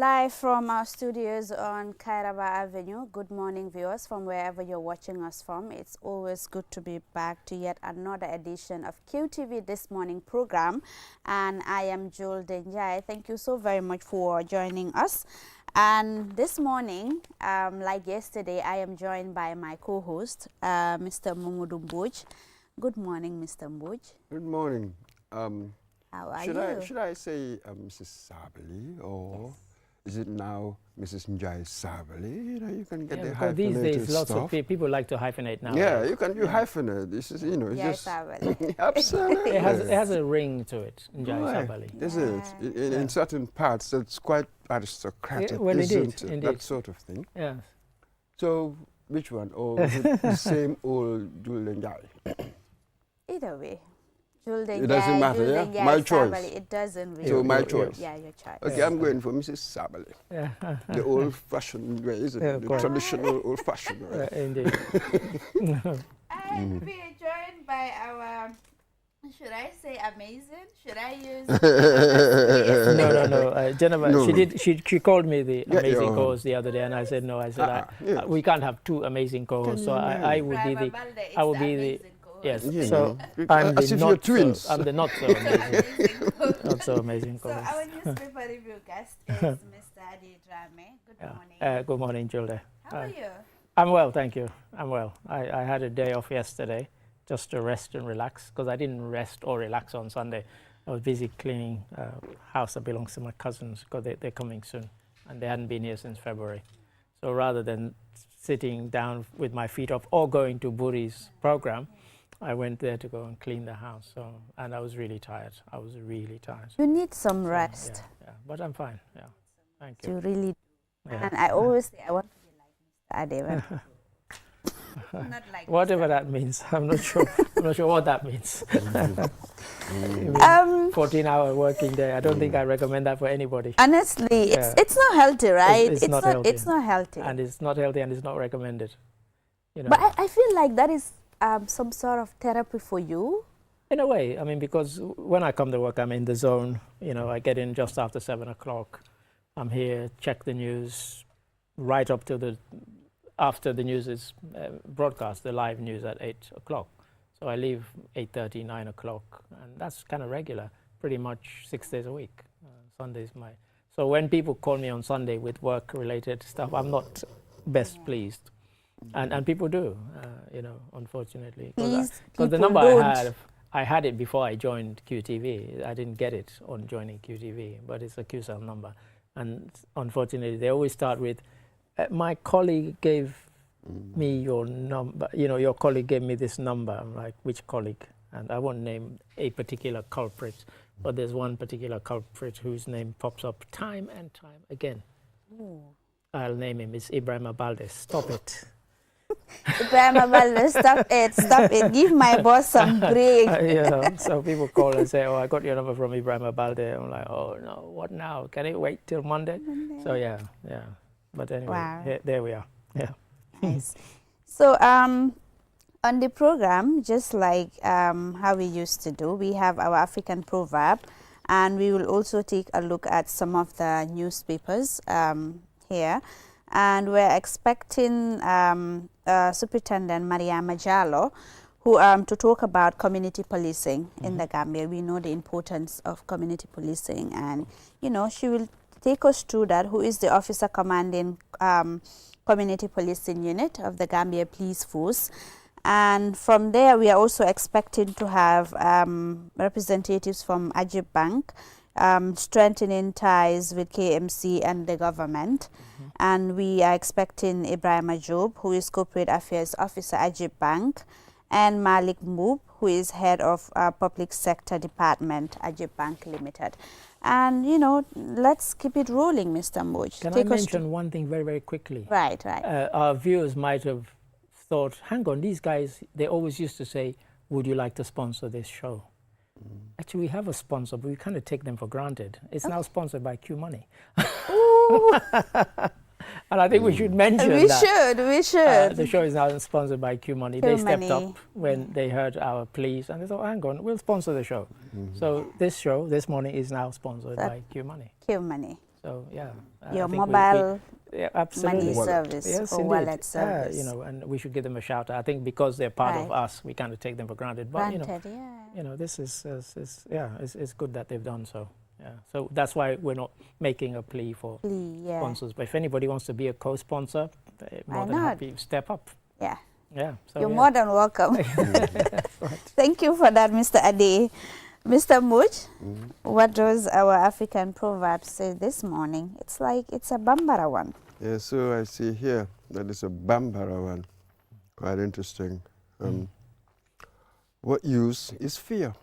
Live from our studios on Kairaba Avenue. Good morning, viewers, from wherever you're watching us from. It's always good to be back to yet another edition of QTV This Morning program. And I am Jul Denjai. Thank you so very much for joining us. And this morning, like yesterday, I am joined by my co-host, Mr. Mumudu Mboj. Good morning, Mr. Mboj. Good morning. How are you? Should I say Mrs. Sabali or is it now Mrs. Njai Sabali? You know, you can get the hyphenated these days, lots stuff. of people like to hyphenate now. Yeah, you can hyphenate. This is, you know, it's just Sabali. absolutely. It has a ring to it. Njai Sabali. Is it? In certain parts, it's quite aristocratic, well, isn't it? indeed. That sort of thing. Yes. So, which one? Or is it the same old Jul Njai? Either way. It doesn't matter, yeah? My choice. Sabali. It doesn't really. So my choice. Yeah, your choice. Okay, I'm going for Mrs. Sabali. Yeah. The old-fashioned way, isn't it? The traditional old-fashioned way. Indeed. And we are joined by our, should I say amazing? Should I use? No. Jennifer, No. she called me the Yeah, amazing yeah. co-host the other day, and I said no. I said yes. we can't have two amazing co-hosts, so I would be the. I would be the. Yes. You So know, I'm as the if you're not twins. so. I'm the not so amazing. Not so amazing So co-host. our newspaper review guest is Mr. Adi Drame. Good morning. Good morning, Julde. How are you? I'm well, thank you. I'm well. I had a day off yesterday just to rest and relax because I didn't rest or relax on Sunday. I was busy cleaning a house that belongs to my cousins because they're coming soon and they hadn't been here since February. So rather than sitting down with my feet up or going to Buri's program, I went there to go and clean the house. So, and I was really tired. I was really tired. You need some rest. Yeah, but I'm fine. Yeah, thank you. You really do. Yeah. And I always say I want to be like Mr. Ade. Not like Whatever that means, I'm not sure. I'm not sure what that means. 14-hour working day. I don't think I recommend that for anybody. Honestly, it's not healthy, right? It's not healthy. It's not healthy. And it's not healthy, and it's not recommended. You know. But I feel like that is some sort of therapy for you. In a way, I mean, because when I come to work, I'm in the zone. You know, I get in just after 7 o'clock. I'm here, check the news, right up to after the news is broadcast, the live news at 8 o'clock. So I leave 8:30, 9 o'clock, and that's kind of regular, pretty much 6 days a week. Sunday's So when people call me on Sunday with work-related stuff, I'm not best pleased. And people do, you know, unfortunately. Because the number I had it before I joined QTV. I didn't get it on joining QTV, but it's a QCell number. And unfortunately, they always start with, my colleague gave me your number, you know, your colleague gave me this number. I'm like, which colleague? And I won't name a particular culprit, but there's one particular culprit whose name pops up time and time again. Ooh. I'll name him. It's Ibrahim Abalde. Stop it. Ibrahim Abalde, stop it. Give my boss some break. You know, so people call and say, oh, I got your number from Ibrahim Abalde. I'm like, oh, no, what now? Can it wait till Monday? So, yeah. But anyway, wow. There we are. Yeah. Nice. So, on the program, just like how we used to do, we have our African proverb, and we will also take a look at some of the newspapers here. And we're expecting Superintendent Mariama Jallo to talk about community policing in the Gambia. We know the importance of community policing, and you know, she will take us through that. Who is the officer commanding community policing unit of the Gambia Police Force? And from there, we are also expecting to have representatives from Ajib Bank, strengthening ties with KMC and the government. And we are expecting Ibrahim Ajob, who is Corporate Affairs Officer Ajib Bank, and Malik Moob, who is Head of Public Sector Department, Ajib Bank Limited. And, you know, let's keep it rolling, Mr. Mboj. Can I mention one thing very, very quickly? Right. Our viewers might have thought, hang on, these guys, they always used to say, would you like to sponsor this show? Actually, we have a sponsor, but we kind of take them for granted. It's now sponsored by Q Money. And I think we should mention that. We should. The show is now sponsored by Q Money. They stepped up when they heard our pleas and they thought, hang on, we'll sponsor the show. So this show, this morning, is now sponsored by Q Money. Q Money. So yeah, Your I think mobile yeah, absolutely. money service Yes, or indeed. wallet service. You know, and we should give them a shout out. I think because they're part of Right. us, we kind of take them for granted. But Granted, yeah. you know, this is yeah, it's good that they've done so. Yeah, so that's why we're not making a plea for Yeah. sponsors. But if anybody wants to be a co-sponsor, more than happy, step up. Yeah. Yeah, so You're more than welcome. Thank you for that, Mr. Ade. Mr. Muj, what does our African proverb say this morning? It's like it's a Bambara one. Yeah, so I see here that it's a Bambara one. Quite interesting. What use is fear?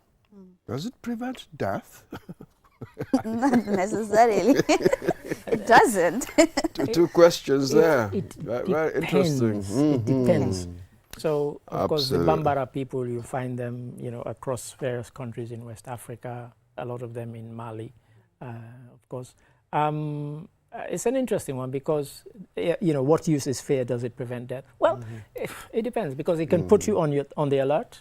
Does it prevent death? Not necessarily. It doesn't. Two questions there. It Very interesting. It depends. So, of course, the Absolutely. Bambara people, you find them, you know, across various countries in West Africa, a lot of them in Mali, of course. It's an interesting one because, you know, what use is fear? Does it prevent death? Well, it depends because it can put you on the alert,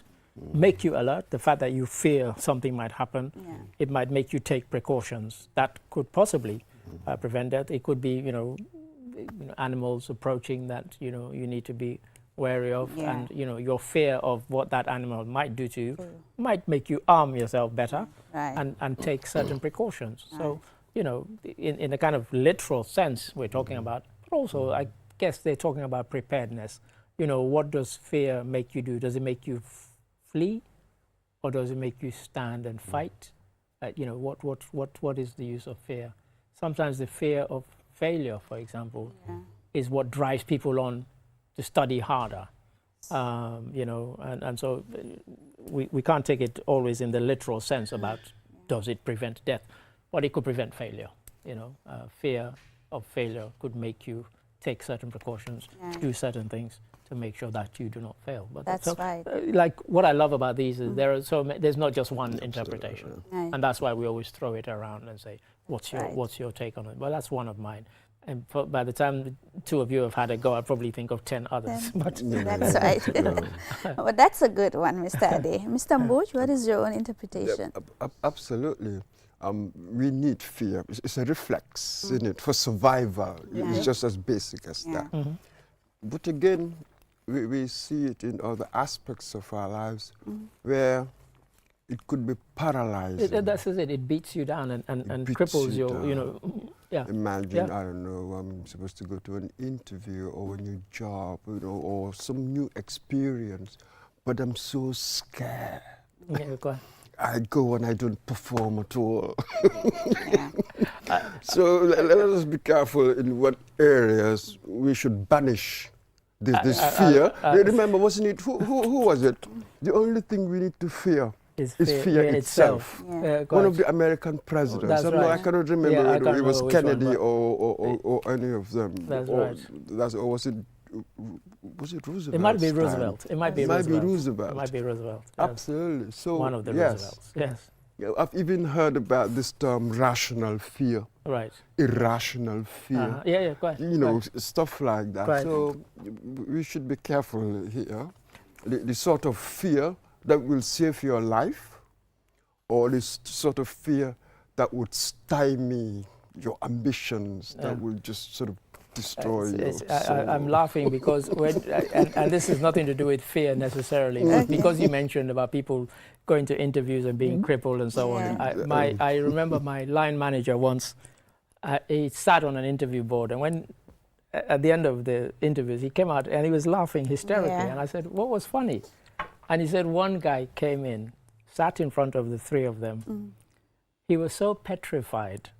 make you alert. The fact that you fear something might happen, it might make you take precautions that could possibly prevent death. It could be, you know, animals approaching that, you know, you need to be wary of, and you know, your fear of what that animal might do to you might make you arm yourself better and take certain precautions. So, you know, in a kind of literal sense we're talking about, but also I guess they're talking about preparedness. You know, what does fear make you do? Does it make you flee, or does it make you stand and fight? You know, what is the use of fear? Sometimes the fear of failure, for example, is what drives people on to study harder, you know, and so we can't take it always in the literal sense about does it prevent death, but it could prevent failure, you know. Fear of failure could make you take certain precautions, do certain things to make sure that you do not fail. But that's so, right. Like what I love about these is there's not just one interpretation, and that's why we always throw it around and say, what's your take on it? Well, that's one of mine. And by the time the two of you have had a go, I'll probably think of 10 others. But that's right. But that's a good one, Mr. Ade. Mr. Mbuj, what is your own interpretation? Absolutely. We need fear. It's a reflex, isn't it, for survival. It's just as basic as that. But again, we see it in other aspects of our lives where it could be paralyzing. That's it. It beats you down and cripples you down. You know. Yeah. Imagine, I don't know, I'm supposed to go to an interview or a new job, you know, or some new experience, but I'm so scared. Yeah, go on. I go and I don't perform at all. So let us be careful in what areas we should banish this fear. Remember, wasn't it, who was it? The only thing we need to fear is fear itself. One of the American presidents. I cannot remember whether it was Kennedy or any of them. That's right. Or was it Roosevelt? It might be Roosevelt. It might be Roosevelt. It might be Roosevelt. Yes. Absolutely. So one of the Roosevelts. Yes. I've even heard about this term rational fear. Right. Irrational fear. Quite. You know, stuff like that. Quite. So we should be careful here. The sort of fear that will save your life, or this sort of fear that would stymie your ambitions, that will just sort of destroy you. I'm laughing because and this has nothing to do with fear necessarily, but because you mentioned about people going to interviews and being crippled and so on. I remember my line manager once, he sat on an interview board, and when at the end of the interviews he came out and he was laughing hysterically, and I said, what was funny? And he said one guy came in, sat in front of the three of them. He was so petrified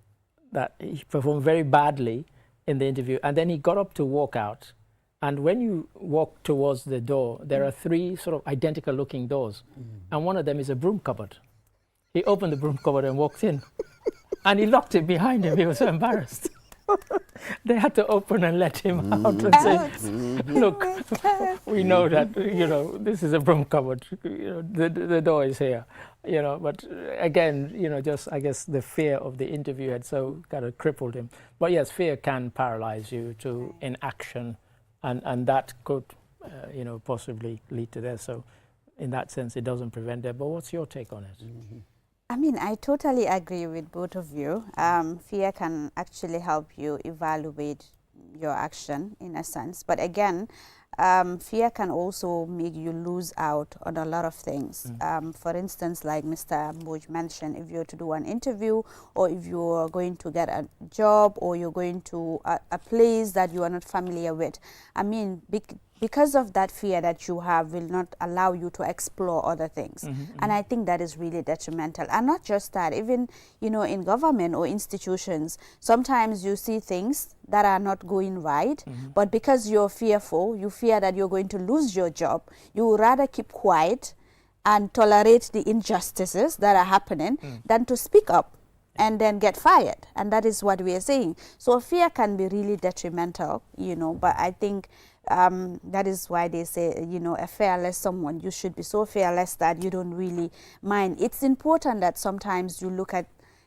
that he performed very badly in the interview, and then he got up to walk out. And when you walk towards the door, there are three sort of identical looking doors, and one of them is a broom cupboard. He opened the broom cupboard and walked in, and he locked it behind him. He was so embarrassed. They had to open and let him out and say, look, we know that, you know, this is a broom cupboard, you know, the door is here, you know, but again, you know, just I guess the fear of the interview had so kind of crippled him. But yes, fear can paralyze you to inaction, and that could, you know, possibly lead to death. So in that sense, it doesn't prevent death. But what's your take on it? mean, I totally agree with both of you. Fear can actually help you evaluate your action in a sense. But again, fear can also make you lose out on a lot of things. For instance, like Mr. Mboj mentioned, if you're to do an interview, or if you're going to get a job, or you're going to a place that you are not familiar with, I mean, because of that fear that you have will not allow you to explore other things. And I think that is really detrimental. And not just that, even, you know, in government or institutions, sometimes you see things that are not going right, but because you're fearful, you fear that you're going to lose your job, you would rather keep quiet and tolerate the injustices that are happening than to speak up and then get fired. And that is what we are saying. So fear can be really detrimental, you know, but I think that is why they say, you know, a fearless someone, you should be so fearless that you don't really mind. It's important that sometimes you look at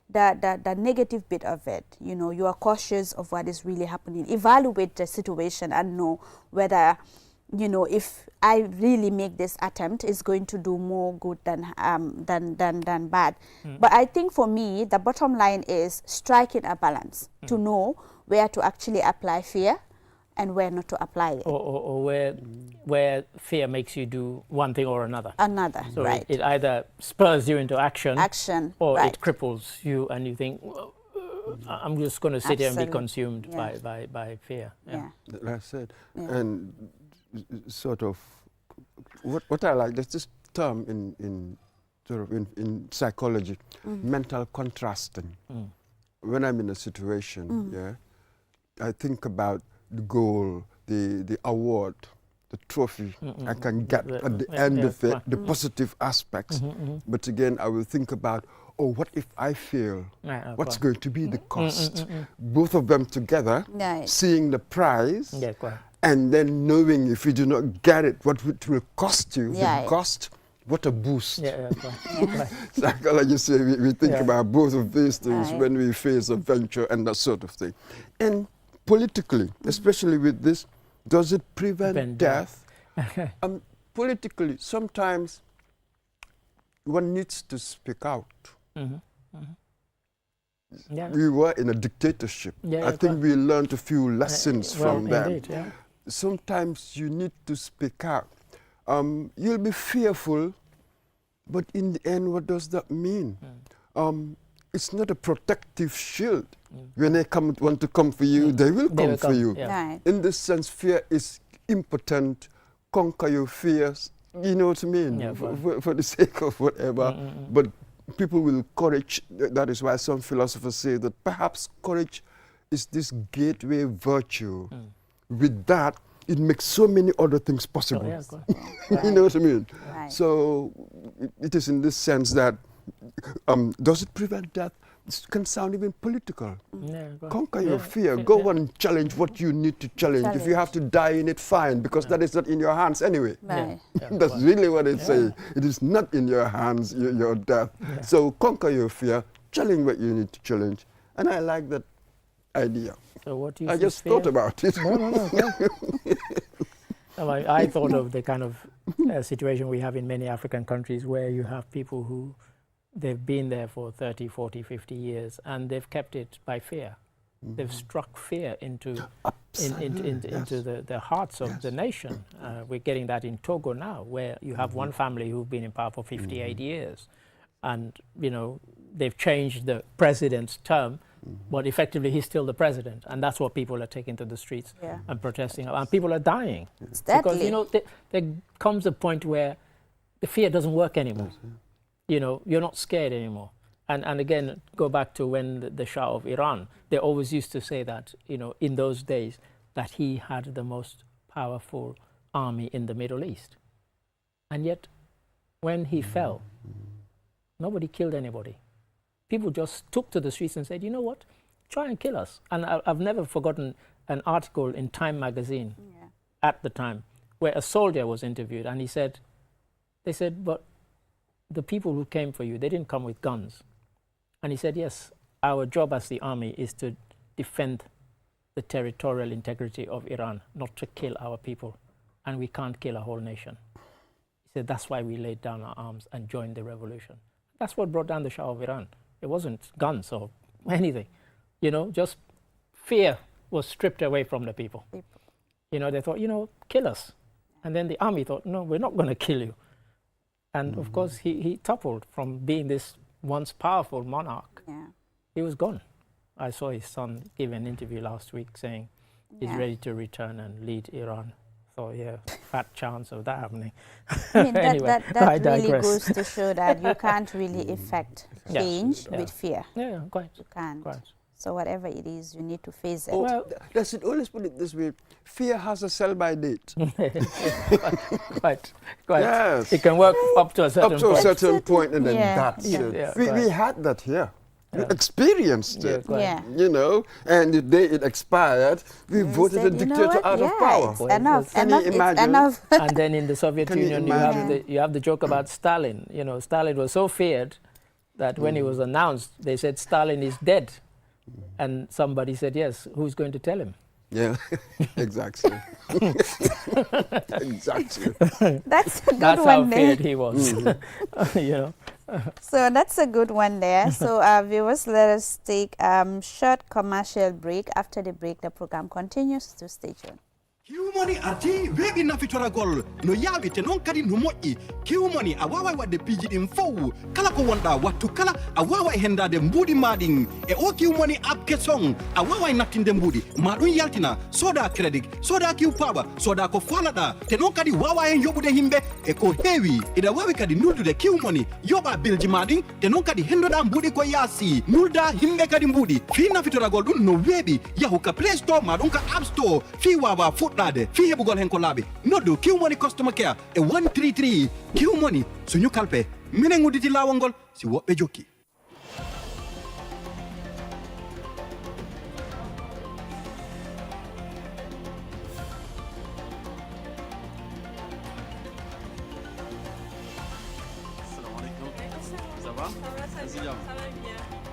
the negative bit of it. You know, you are cautious of what is really happening. Evaluate the situation and know whether, you know, if I really make this attempt, it's going to do more good than bad. But I think for me, the bottom line is striking a balance to know where to actually apply fear and where not to apply it. Or where fear makes you do one thing or another. So right. it either spurs you into action, or right. it cripples you and you think, I'm just going to sit here and be consumed by fear. Yeah. That's it. And sort of, what I like, there's this term in psychology, mental contrasting. When I'm in a situation, I think about the goal, the award, the trophy I can get at the end of it, the positive aspects. But again, I will think about, oh, what if I fail? What's going to be the cost? Both of them together, seeing the prize, and then knowing if you do not get it, what it will cost you, the cost. What a boost. Psychologists say we think about both of these things when we face a venture and that sort of thing. And politically, especially with this, does it prevent death? Politically, sometimes one needs to speak out. We were in a dictatorship. I think we learned a few lessons from them. Indeed, sometimes you need to speak out. You'll be fearful, but in the end, what does that mean? It's not a protective shield. When they want to come for you, they will come for you. In this sense, fear is impotent. Conquer your fears. You know what I mean? For the sake of whatever. But people will courage. That is why some philosophers say that perhaps courage is this gateway virtue. With that, it makes so many other things possible. You know what I mean? So it is in this sense that, does it prevent death? It can sound even political. Conquer your fear. Go and challenge what you need to challenge. If you have to die in it, fine, because that is not in your hands anyway. That's really what it says. It is not in your hands, your death. So conquer your fear, challenge what you need to challenge. And I like that idea. So what do you I just thought about it. I thought of the kind of situation we have in many African countries where you have people who they've been there for 30, 40, 50 years and they've kept it by fear. They've struck fear into the hearts of the nation. We're getting that in Togo now, where you have one family who've been in power for 58 years. And, you know, they've changed the president's term, but effectively he's still the president. And that's what people are taking to the streets and protesting. And people are dying. It's because, you know, there comes a point where the fear doesn't work anymore. You know, you're not scared anymore. And again, go back to when the Shah of Iran, they always used to say that, you know, in those days, that he had the most powerful army in the Middle East. And yet, when he fell, nobody killed anybody. People just took to the streets and said, you know what, try and kill us. And I've never forgotten an article in Time magazine at the time where a soldier was interviewed and they said, but the people who came for you, they didn't come with guns. And he said, yes, our job as the army is to defend the territorial integrity of Iran, not to kill our people. And we can't kill a whole nation. He said, that's why we laid down our arms and joined the revolution. That's what brought down the Shah of Iran. It wasn't guns or anything, you know, just fear was stripped away from the people. You know, they thought, you know, kill us. And then the army thought, no, we're not going to kill you. And of course, he toppled from being this once powerful monarch. Yeah. He was gone. I saw his son give an interview last week saying he's ready to return and lead Iran. So yeah, fat chance of that happening. I mean, Anyway, that really goes to show that you can't really effect change with fear. Yeah, quite. You can't. Quite. So whatever it is, you need to face it. Oh, well, let's always put it this way: fear has a sell-by date. Quite. Yes. It can work up to a certain point. Up to a certain point, and then Yeah. that's it. Yeah, We had that here. We experienced it. Yeah. You know, and the day it expired, we voted a said, you know dictator what? out of Yeah, power. it's Well, enough. can you It's imagine? enough. And then in the Soviet Can you Union, imagine? you have the joke about Stalin. You know, Stalin was so feared that when he was announced, they said Stalin is dead. And somebody said, yes, who's going to tell him? Yeah, exactly. Exactly. That's a good That's how one there. feared he was. You know. So that's a good one there. So viewers, let us take short commercial break. After the break, the program continues. To stay tuned. Kiumoni ati webi na fitora gol no yabi te non kadi no mo'i kiumoni awawa wadde piji din fowu kala ko wonda wattu kala awawa hendade mbudi madin e o kiumoni app kesong awawa nattinde mbudi madun yaltina soda credit soda kiu paba soda ko falada te non kadi wawa en yobude himbe e ko heewi ida wawi kadi nuldude kiumoni yoba bilji madin te non kadi hendoda mbudi ko yasi nulda himbe kadi mbudi fi na fitora gol dun no webi yahu ka play store madun ka app store fi wawa fi hebugol hen ko laabi noddu Q-Money customer care e 133 Q-Money suñu kalpe minen nguditi lawol ngol si woɓɓe jokki.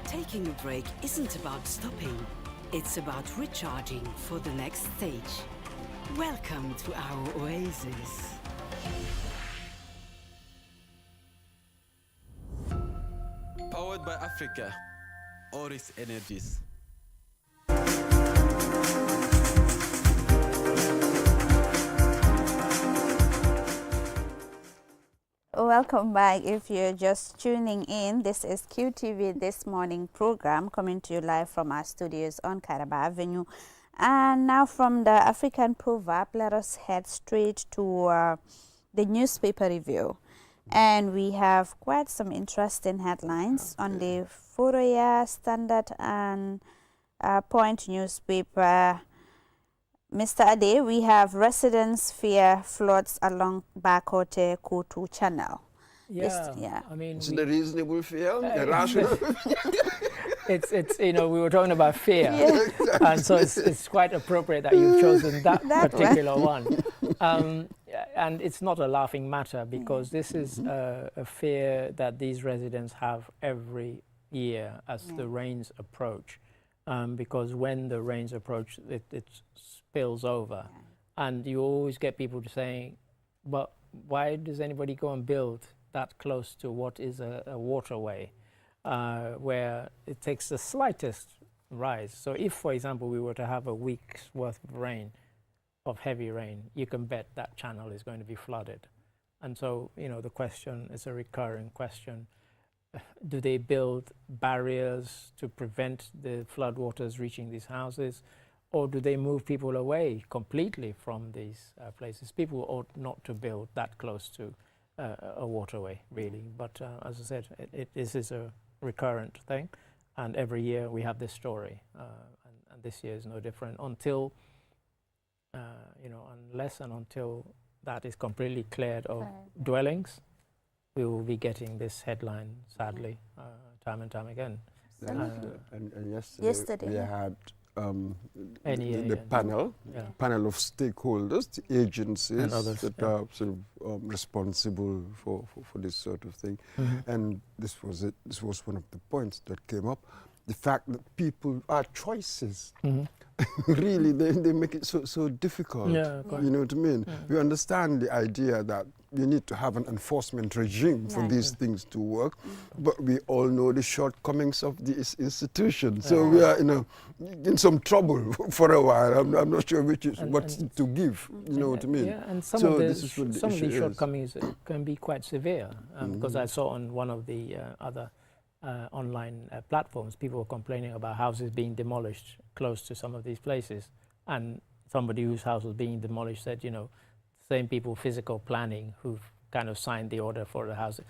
Taking a break isn't about stopping. It's about recharging for the next stage. Welcome to our oasis. Powered by Africa, Oris Energies. Welcome back. If you're just tuning in, this is QTV This Morning program coming to you live from our studios on Karaba Avenue. And now from the African proverb, let us head straight to the newspaper review. And we have quite some interesting headlines on the Foroya, Standard and Point newspaper. Mr. Ade, we have residents fear floods along Bakote Kutu Channel. Yeah, I mean, It's a reasonable fear, irrational. it's you know, we were talking about fear, Yeah. and so it's quite appropriate that you've chosen that particular one. And it's not a laughing matter because this is a fear that these residents have every year as the rains approach. Because when the rains approach, it spills over. And you always get people saying, but why does anybody go and build that close to what is a waterway where it takes the slightest rise? So if, for example, we were to have a week's worth of rain, of heavy rain, you can bet that channel is going to be flooded. And so, you know, the question is a recurring question. Do they build barriers to prevent the floodwaters reaching these houses? Or do they move people away completely from these places? People ought not to build that close to a waterway, really. But as I said, this is a recurrent thing. And every year we have this story. And this year is no different until, you know, unless and until that is completely cleared of dwellings, we will be getting this headline, sadly, time and time again. And yesterday we yeah. had NEA the panel of stakeholders, the agencies and others, that are sort of responsible for this sort of thing. And this was it. This was one of the points that came up. The fact that people are choices. really, they make it so difficult. Yeah, you know what I mean? We understand the idea that we need to have an enforcement regime for these things to work, but we all know the shortcomings of this institution. So we are in some trouble for a while. I'm not sure what to give. You know what I mean? Yeah, and some so of the this is what some of issue the is. shortcomings can be quite severe. Because I saw on one of the other online platforms, people were complaining about houses being demolished close to some of these places, and somebody whose house was being demolished said, same people, physical planning, who kind of signed the order for the house.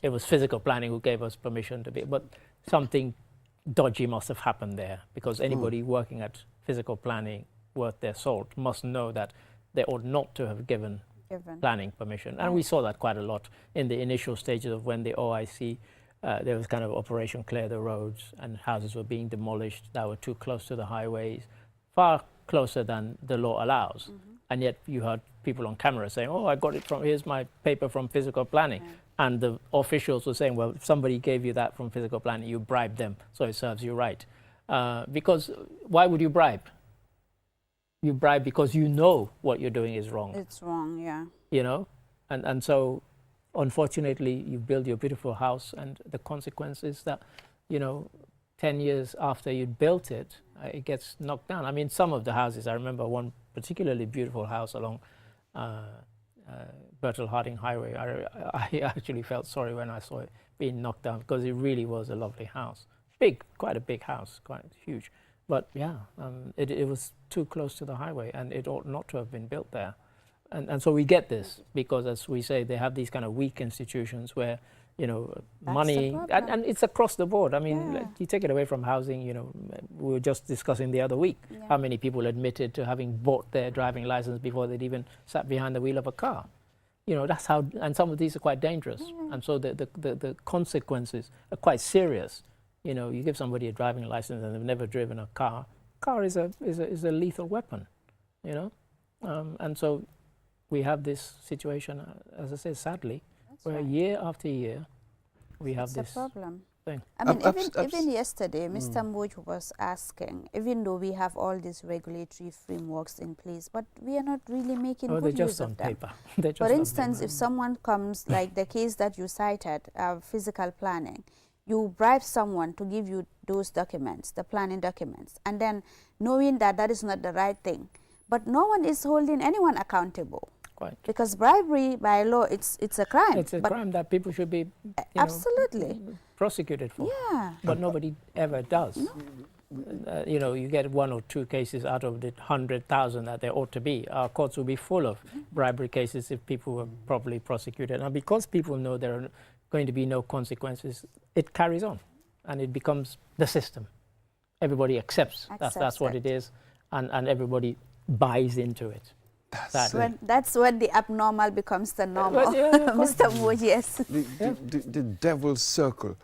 It was physical planning who gave us permission to be, but something dodgy must have happened there, because anybody working at physical planning worth their salt must know that they ought not to have given planning permission. And we saw that quite a lot in the initial stages of when the OIC, there was kind of Operation Clear the Roads, and houses were being demolished that were too close to the highways, far closer than the law allows. And yet you heard people on camera saying, oh, I got it from, here's my paper from physical planning. And the officials were saying, well, if somebody gave you that from physical planning, you bribed them, so it serves you right. Because why would you bribe? You bribe because you know what you're doing is wrong. It's wrong, yeah. And so unfortunately you build your beautiful house, and the consequence is that, 10 years after you built it, it gets knocked down. I mean, some of the houses, I remember one particularly beautiful house along Bertel Harding Highway. I actually felt sorry when I saw it being knocked down, because it really was a lovely house. Big, quite a big house, quite huge. But yeah, it was too close to the highway, and it ought not to have been built there. And so we get this, because as we say, they have these kind of weak institutions where, money, and it's across the board. I mean, you take it away from housing, we were just discussing the other week how many people admitted to having bought their driving license before they'd even sat behind the wheel of a car. That's how, and some of these are quite dangerous. And so the consequences are quite serious. You give somebody a driving license and they've never driven a car. Car is a lethal weapon, and so we have this situation, as I said, sadly, where year after year we have this problem. thing. I mean, even yesterday, Mr. Moj was asking, even though we have all these regulatory frameworks in place, but we are not really making good use of them. They're just For on instance, if someone comes, like the case that you cited, physical planning, you bribe someone to give you those documents, the planning documents, and then knowing that that is not the right thing. But no one is holding anyone accountable. Quite. Because bribery by law, it's a crime. It's a crime that people should be absolutely prosecuted for. Yeah. But nobody ever does. No. You get 1 or 2 cases out of the 100,000 that there ought to be. Our courts will be full of bribery cases if people were properly prosecuted. And because people know there are going to be no consequences, it carries on, and it becomes the system. Everybody accepts that's what it is, and everybody buys into it. That's when the abnormal becomes the normal. Mr. Moj, yes. The devil's circle.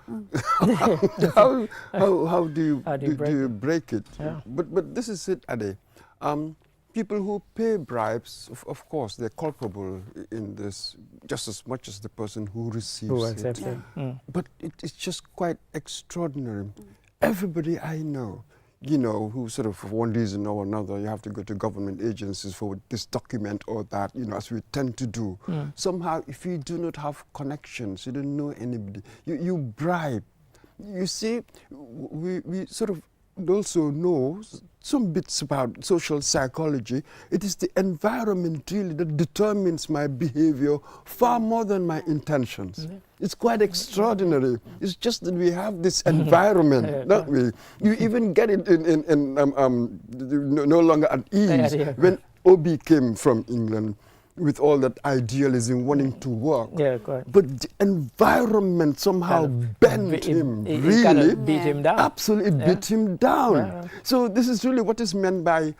how do you break it? Yeah. But this is it, Ade. People who pay bribes, of course, they're culpable in this just as much as the person who receives it. But it's just quite extraordinary. Everybody I know, who sort of, for one reason or another, you have to go to government agencies for this document or that, as we tend to do. Somehow, if you do not have connections, you don't know anybody, you bribe. You see, we sort of also know some bits about social psychology. It is the environment really that determines my behavior far more than my intentions. It's quite extraordinary. It's just that we have this environment, don't we? You even get it in no longer at ease. When Obi came from England, with all that idealism, wanting to work. Yeah, correct. But the environment somehow bent him, really. Kind of beat him down. Absolutely beat him down. So this is really what is meant by,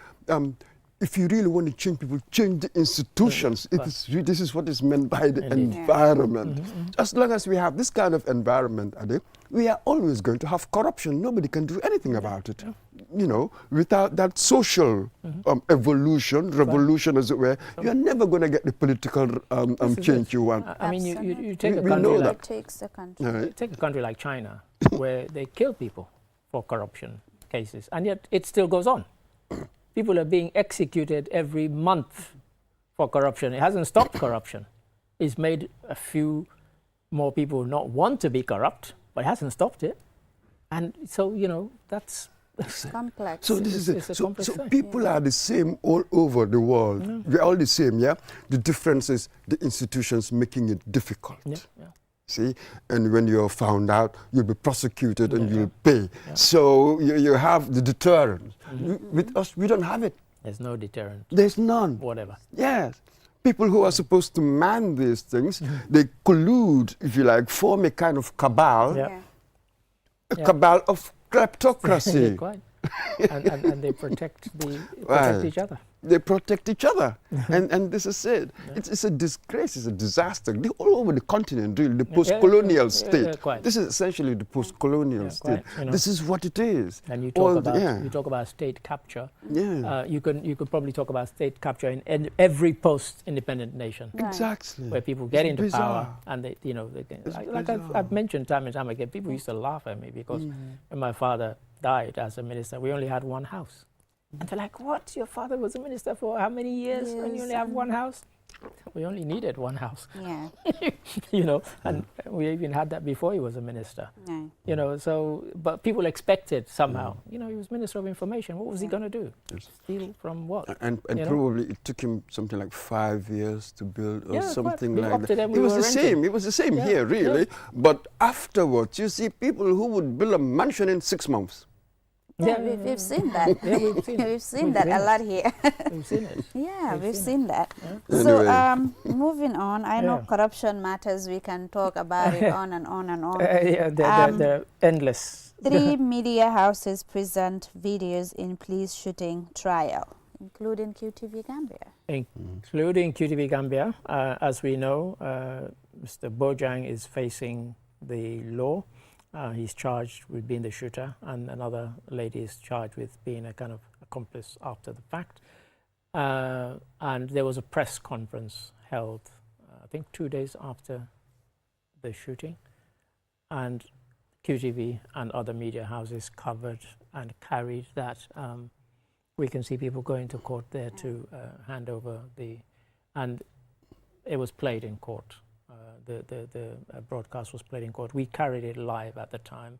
if you really want to change people, change the institutions. This is what is meant by the environment. As long as we have this kind of environment, Ade, we are always going to have corruption. Nobody can do anything about it. Without that social evolution, revolution as it were, you are never going to get the political change you want. I mean, you take a country like, take a country like China, where they kill people for corruption cases, and yet it still goes on. People are being executed every month for corruption. It hasn't stopped corruption. It's made a few more people not want to be corrupt, but it hasn't stopped it. And so, you know, that's complex. So this is it. It's a So complex thing. people are the same all over the world. We're all the same, yeah? The difference is the institutions making it difficult. Yeah, yeah. See, and when you're found out, you'll be prosecuted and you'll pay. So you have the deterrent. With us, we don't have it. There's no deterrent. There's none. Whatever. Yes. People who are supposed to man these things, they collude, if you like, form a kind of cabal, Yeah. a cabal of kleptocracy. Quite. And they protect Right. each other. They protect each other. and this is it. It's a disgrace, it's a disaster. All over the continent, really, the post-colonial state. Quite. This is essentially the post-colonial state. Quite, you know. This is what it is. And you All talk about state capture. Yeah. You could probably talk about state capture in every post-independent nation. Right. Exactly. Where people get into bizarre. power and they, you know, like I've mentioned time and time again, people used to laugh at me because when my father died as a minister, we only had one house. And they're like, what? Your father was a minister for how many years and you only have one house? We only needed one house. Yeah. You know, and we even had that before he was a minister. Yeah. You know, so, but people expected somehow, you know, he was Minister of Information. What was he going to do? Yes. Steal from what? And you know? probably it took him something like 5 years to build or Yeah, something quite. like Up to that. them, It we was were the renting. same. It was the same Yeah, here, really. yeah. But afterwards, you see people who would build a mansion in 6 months. Yeah, we've seen that. Yeah, we've seen it. We've seen that a lot here. We've seen it. Yeah, we've seen seen that. Yeah. So, Anyway. moving on, I know Yeah. corruption matters. We can talk about it on and on and on. Yeah, they're endless. 3 media houses present videos in police shooting trial, including QTV Gambia. Including QTV Gambia. As we know, Mr. Bojang is facing the law. He's charged with being the shooter, and another lady is charged with being a kind of accomplice after the fact. And there was a press conference held, I think 2 days after the shooting, and QTV and other media houses covered and carried that. We can see people going to court there to hand over and it was played in court. The broadcast was played in court. We carried it live at the time.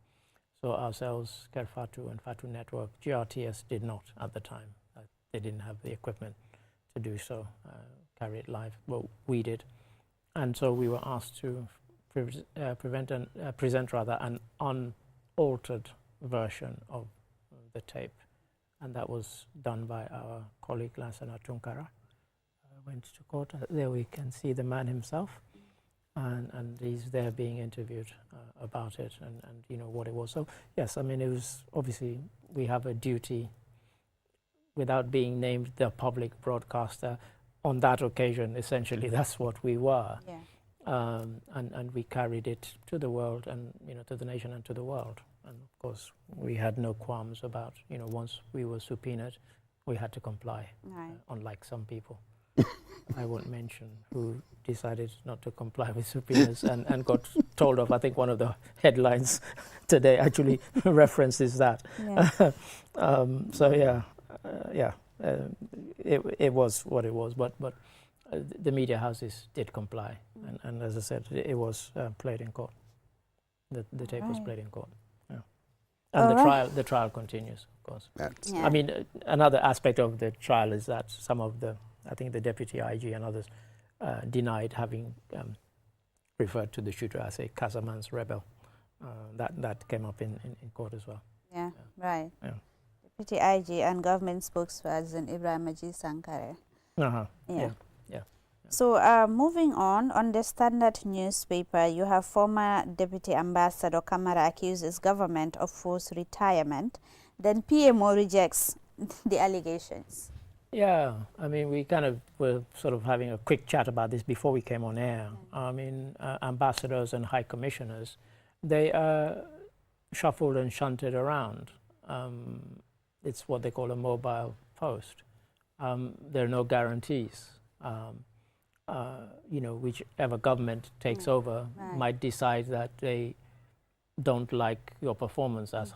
So ourselves, Kerfatu and Fatu Network, GRTS did not at the time. They didn't have the equipment to do so, carry it live. Well, we did. And so we were asked to present an unaltered version of the tape. And that was done by our colleague Lansana Tunkara. Went to court. There we can see the man himself. And he's there being interviewed about it and you know what it was. So yes, I mean it was obviously we have a duty, without being named the public broadcaster, on that occasion essentially that's what we were. Yeah. And we carried it to the world and you know to the nation and to the world. And of course we had no qualms about you know once we were subpoenaed, we had to comply. Right. Unlike some people. I won't mention who decided not to comply with subpoenas and got told off. I think one of the headlines today actually references that. Yeah. So it was what it was. But the media houses did comply, and as I said, it was played in court. The tape was played in court. Yeah. And the trial continues, of course. Yeah. I mean, another aspect of the trial is that some of I think the deputy IG and others denied having referred to the shooter as a Casamance rebel. That came up in court as well. Yeah, right. Yeah. Deputy IG and government spokesperson Ibrahim Majid Sankare. Uh-huh. Yeah. Yeah. So moving on the Standard newspaper, you have former Deputy Ambassador Kamara accuses government of forced retirement. Then PMO rejects the allegations. Yeah, I mean, we kind of were sort of having a quick chat about this before we came on air. I mean, ambassadors and high commissioners, they are shuffled and shunted around. It's what they call a mobile post. There are no guarantees. You know, whichever government takes over might decide that they don't like your performance as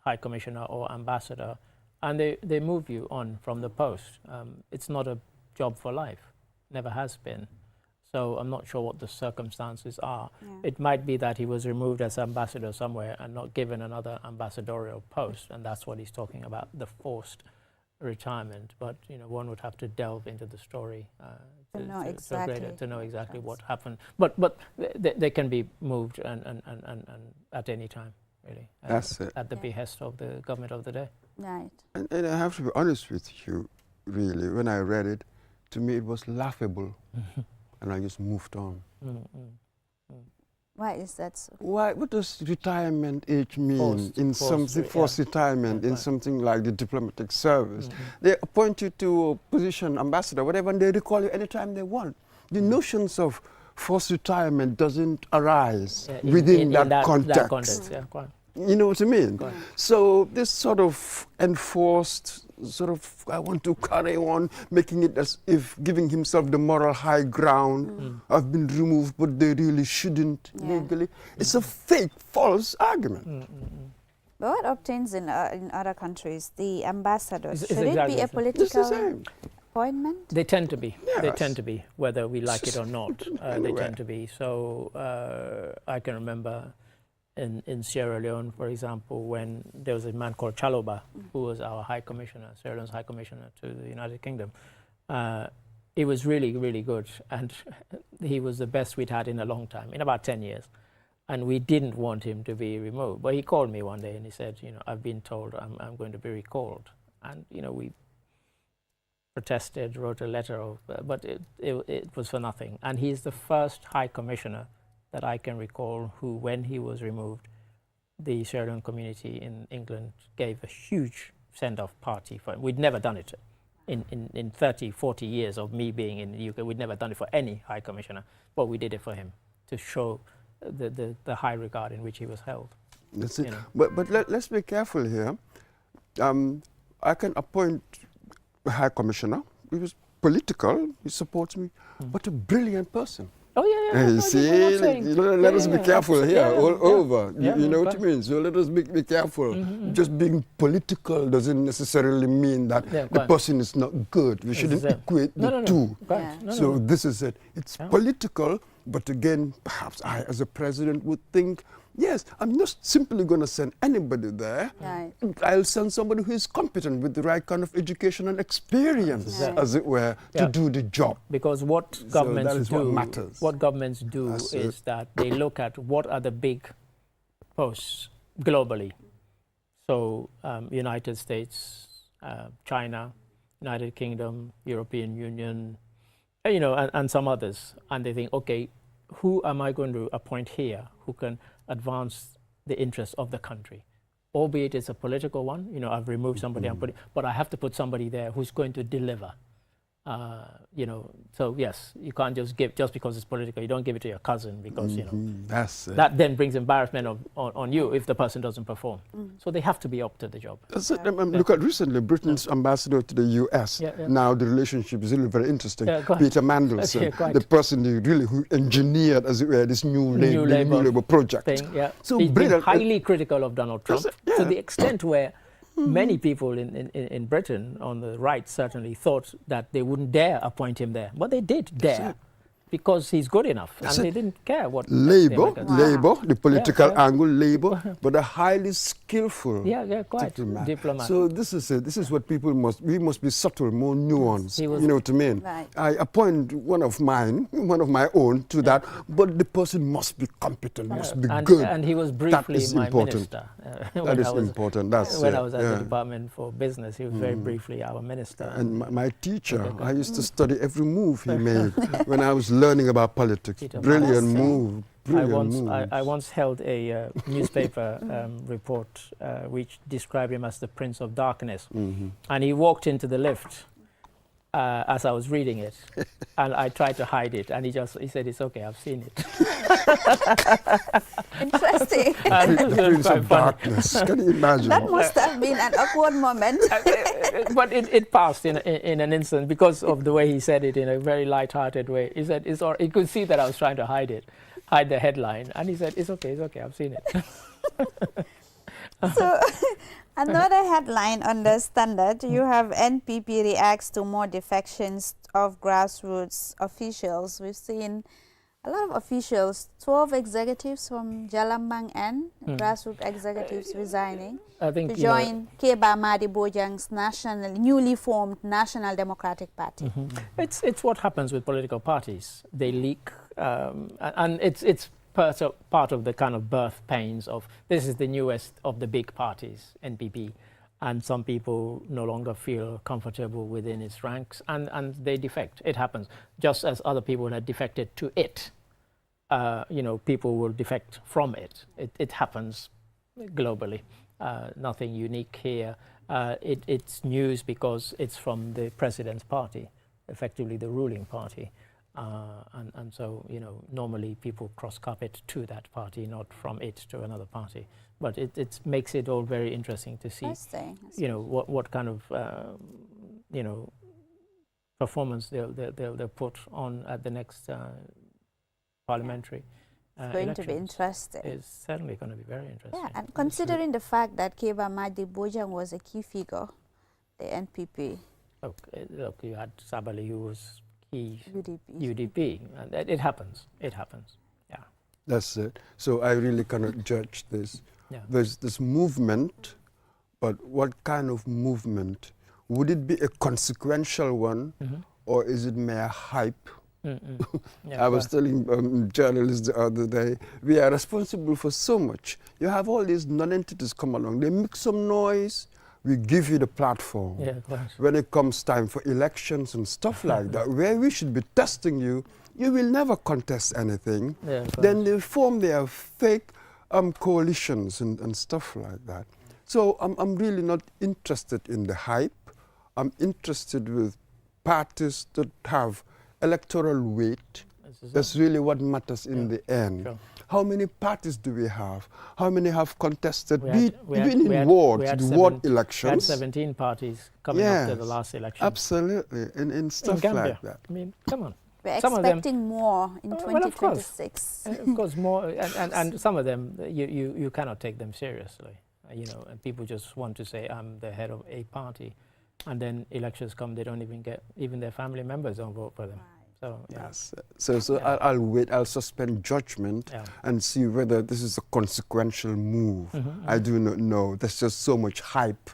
high commissioner or ambassador, and they move you on from the post. It's not a job for life, never has been. So I'm not sure what the circumstances are. Yeah. It might be that he was removed as ambassador somewhere and not given another ambassadorial post, and that's what he's talking about, the forced retirement. But one would have to delve into the story to know exactly what happened. But they can be moved and at any time, really. That's it. At the behest of the government of the day. Right. And I have to be honest with you, really. When I read it, to me it was laughable. And I just moved on. Why is that so? Why? What does retirement age mean forced retirement in something like the diplomatic service? They appoint you to a position, ambassador, whatever, and they recall you anytime they want. The notions of forced retirement doesn't arise within that context. Yeah, quite. You know what I mean? So this sort of enforced, I want to carry on, making it as if giving himself the moral high ground. I've been removed, but they really shouldn't legally. It's a fake, false argument. But what obtains in other countries? The ambassadors, should it exactly be a political appointment? They tend to be. Yes. They tend to be, whether we like it or not. They tend to be. So I can remember in Sierra Leone, for example, when there was a man called Chaloba, who was our High Commissioner, Sierra Leone's High Commissioner to the United Kingdom. He was really, really good, and he was the best we'd had in a long time, in about 10 years. And we didn't want him to be removed. But he called me one day and he said, I've been told I'm going to be recalled. And, we protested, wrote a letter, but it was for nothing. And he's the first High Commissioner that I can recall who, when he was removed, the Sierra Leone community in England gave a huge send-off party for him. We'd never done it in 30, 40 years of me being in the UK. We'd never done it for any High Commissioner, but we did it for him to show the high regard in which he was held. That's it. But let's be careful here. I can appoint a High Commissioner. He was political, he supports me, but a brilliant person. Oh, yeah. You see, let us be careful here, all over. You know what I mean? So let us be careful. Just being political doesn't necessarily mean that the person is not good. We shouldn't equate the two. So this is it. It's political, but again, perhaps I, as a president, would think, yes, I'm not simply going to send anybody there. Right. I'll send somebody who is competent with the right kind of education and experience, as it were, to do the job. Because what governments do, what matters. What governments do is that they look at what are the big posts globally. So United States, China, United Kingdom, European Union, and some others. And they think, okay, who am I going to appoint here who can advance the interests of the country? Albeit it's a political one, I've removed somebody, but I have to put somebody there who's going to deliver. So yes, you can't just give, just because it's political, you don't give it to your cousin because, that then brings embarrassment on you if the person doesn't perform. So they have to be up to the job. Look at recently, Britain's ambassador to the US. Now the relationship is really very interesting. Peter Mandelson, the person who engineered, as it were, this new Labour project. So he's been highly critical of Donald Trump to the extent where many people in Britain, on the right certainly, thought that they wouldn't dare appoint him there. But they did dare, because he's good enough. And they didn't care what... Labour, the political angle, Labour, but a highly skillful diplomat. So this is it. This is what we must be subtle, more nuanced. You know what I mean? Right. I appoint one of my own to that, but the person must be competent, must be good. And he was briefly my minister. That is important. When I was at the Department for Business, he was very briefly our minister. And my teacher, I used to study every move he made when I was learning about politics. Brilliant move. I once held a newspaper report which described him as the Prince of Darkness. And he walked into the lift as I was reading it, and I tried to hide it, and he said, "It's okay, I've seen it." Interesting. The Prince of Darkness. Can you imagine? That must have been an awkward moment. But it passed in an instant because of the way he said it, in a very light-hearted way. He said, "It's all." He could see that I was trying to hide the headline, and he said, "It's okay, I've seen it." Another headline on the Standard, you have NPP reacts to more defections of grassroots officials. We've seen a lot of officials, 12 executives from Jalambang and grassroots executives resigning to join Keba Madi Bojang's newly formed National Democratic Party. It's what happens with political parties. They leak, and it's part of the kind of birth pains of this is the newest of the big parties, NPP, and some people no longer feel comfortable within its ranks, and they defect. It happens. Just as other people had defected to it, people will defect from it. It happens globally. Nothing unique here. It's news because it's from the president's party, effectively the ruling party. And so, normally people cross carpet to that party, not from it to another party. But it makes it all very interesting to see, what kind of, performance they'll put on at the next parliamentary It's going to be interesting. It's certainly going to be very interesting. Yeah, and considering the fact that Keba Madi Bojang was a key figure, the NPP. Look, you had Sabali who was key UDP. And it happens. It happens. Yeah. That's it. So I really cannot judge this. Yeah. There's this movement, but what kind of movement? Would it be a consequential one, or is it mere hype? Yeah, I was telling journalists the other day, we are responsible for so much. You have all these non-entities come along, they make some noise, we give you the platform. Yeah, when it comes time for elections and stuff like that, where we should be testing you, you will never contest anything. Yeah, then they form their fake coalitions and stuff like that. So I'm really not interested in the hype. I'm interested with parties that have electoral weight. That's really what matters in the end. Sure. How many parties do we have? How many have contested? We had ward elections. We had 17 parties coming up to the last election. Absolutely, in stuff like that. I mean, come on. We're expecting more in 2026. Of course, more, and some of them you cannot take them seriously. And people just want to say I'm the head of a party. And then elections come, they don't even get, even their family members don't vote for them. So, yes. So I'll wait, I'll suspend judgment and see whether this is a consequential move. I do not know. There's just so much hype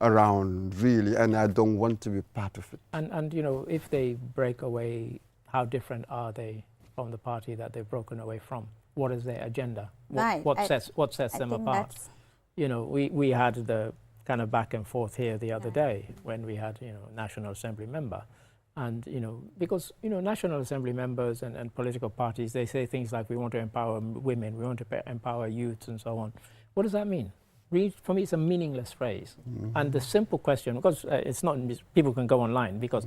around, really, and I don't want to be part of it. And if they break away, how different are they from the party that they've broken away from? What is their agenda? What sets them apart? We had the kind of back and forth here the other day when we had, National Assembly member. And, because, National Assembly members and political parties, they say things like, we want to empower women, we want to empower youths and so on. What does that mean? For me, it's a meaningless phrase. And the simple question, because it's not, people can go online, because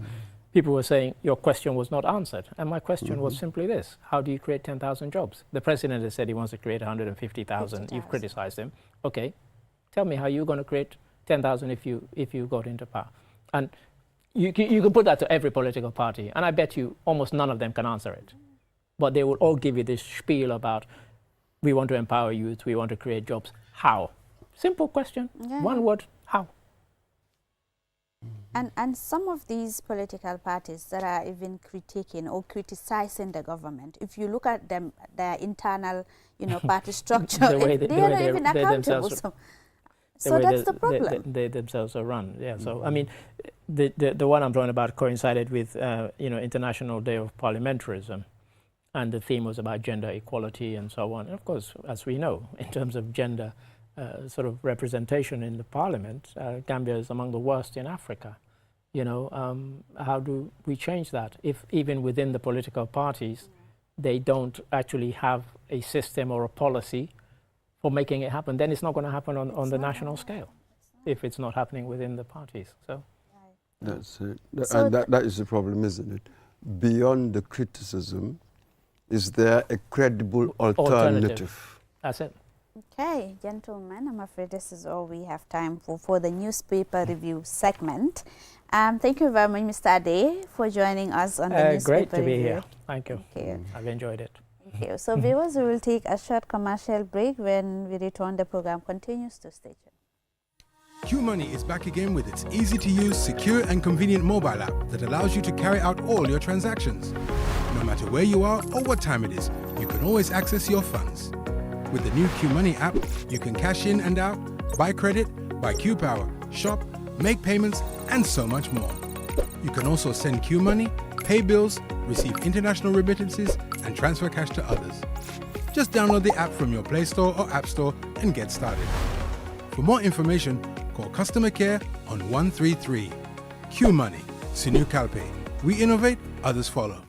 people were saying your question was not answered. And my question was simply this: how do you create 10,000 jobs? The president has said he wants to create 150,000. You've criticized him. Okay, tell me how you're going to create 10,000 if you got into power. And you can put that to every political party, and I bet you almost none of them can answer it. But they will all give you this spiel about, we want to empower youth, we want to create jobs. How? Simple question, one word, how? And some of these political parties that are even critiquing or criticizing the government, if you look at them, their internal, party structure, they are not even accountable. So that's the problem. They themselves are run. Yeah. So I mean, the one I'm talking about coincided with International Day of Parliamentarism, and the theme was about gender equality and so on. And of course, as we know, in terms of gender sort of representation in the parliament, Gambia is among the worst in Africa. How do we change that if even within the political parties they don't actually have a system or a policy for making it happen? Then it's not going to happen on the national scale if it's not happening within the parties. So that's it. And that is the problem, isn't it? Beyond the criticism, is there a credible alternative? That's it. Okay, gentlemen, I'm afraid this is all we have time for the newspaper review segment. Thank you very much, Mr. Ade, for joining us on the newspaper Great to be review. here. Thank you. I've enjoyed it. Thank you. So viewers, we will take a short commercial break. When we return, the program continues, to stay tuned. QMoney is back again with its easy-to-use, secure and convenient mobile app that allows you to carry out all your transactions. No matter where you are or what time it is, you can always access your funds. With the new QMoney app, you can cash in and out, buy credit, buy QPower, shop, make payments, and so much more. You can also send QMoney, pay bills, receive international remittances, and transfer cash to others. Just download the app from your Play Store or App Store and get started. For more information, call customer care on 133. QMoney, Sinu Kalpe. We innovate, others follow.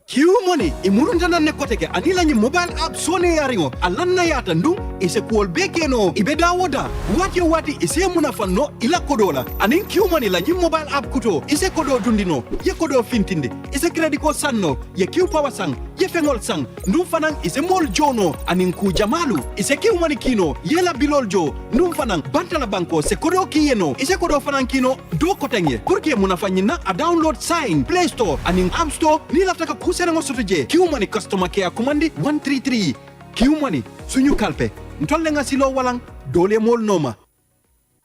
QMoney imurundana nekoteke anila nyi mobile app sone yaringo alanna yata ndu ise kuol bekeno ibeda woda wati ise munafanno ila kodola anin QMoney la nyi mobile app kuto ise kodo dundino ye kodo fintinde ise credit ko sanno ye Q power sang ye fengol sang ndu fanan ise mol jono anin ku jamalu ise QMoney kino yela bilol jo ndu fanan bantala banko se kodo kiyeno ise kodo fanan kino do kotenge purke munafanyina a download sign Play Store anin App Store ni laftaka kusenango sotoje QMoney customer care kumandi 133 QMoney suñu kalpe ntolle nga silo walang dole mol noma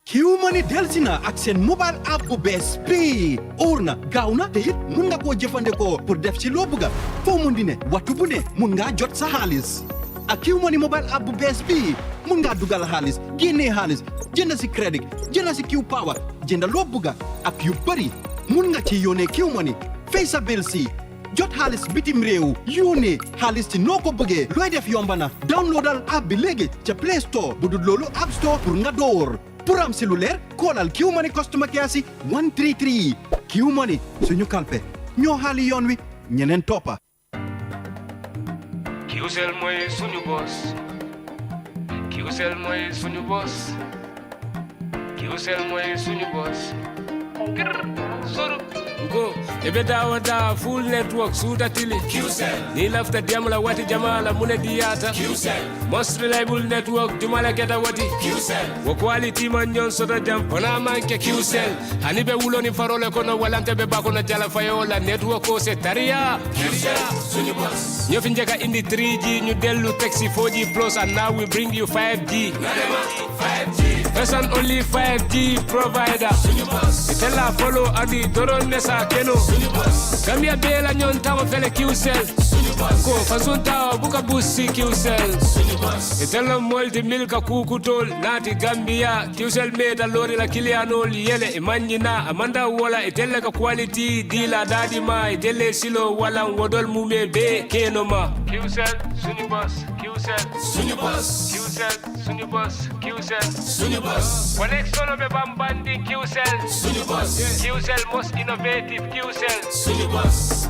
QMoney delsina ak sen mobile app bu bes bi orna gawna te yit mun nga ko jëfande ko pour def ci lo buga fo mun dine watu bu ne mun nga jot sa xaliss ak QMoney mobile app bu bes bi mun nga dugal xaliss génné xaliss jënd ci credit jënd ci Q power jënd lo buga ak yu bari mun nga ci yone QMoney fay sa bill si jot xaalis bitim réew yónnee xaalis ci noo ko bëggee looy def yombana downloadal app bi léegi ca Play Store bu dul loolu App Store pour nga door pour am si lu leer koolal QMoney customer care si 133 QMoney suñu kalpe ñoo xaali yoon wi ñeneen toppa QCell mooy suñu boss QCell mooy suñu boss QCell mooy suñu boss soro go ebe dawa full network suda tili QCell ni lafta diamla wati jamala mune diata QCell most reliable network jumala geta wati QCell wo quality man nyon soda jam ona manke QCell hanibe wulo ni farole kono walante be bako na jala fayola network ko se taria QCell suñu boss ñu fi njeka indi 3G ñu delu taxi 4G plus and now we bring you 5G 5G first and only 5G provider suñu boss itela follow adi doron nesa keno Gambia bela nyon tawo fele QCell ko fasunta buka busi QCell itela moldi milka kukutol nati Gambia QCell meda lori la kilianol yele imanyina amanda wala itela ka quality dila dadi ma itele silo wala wodol mume be keno ma QCell suñu boss QCell suñu boss QCell suñu boss QCell suñu boss Conex solo be bambandi QCell suñu boss QCell most innovative QCell suñu boss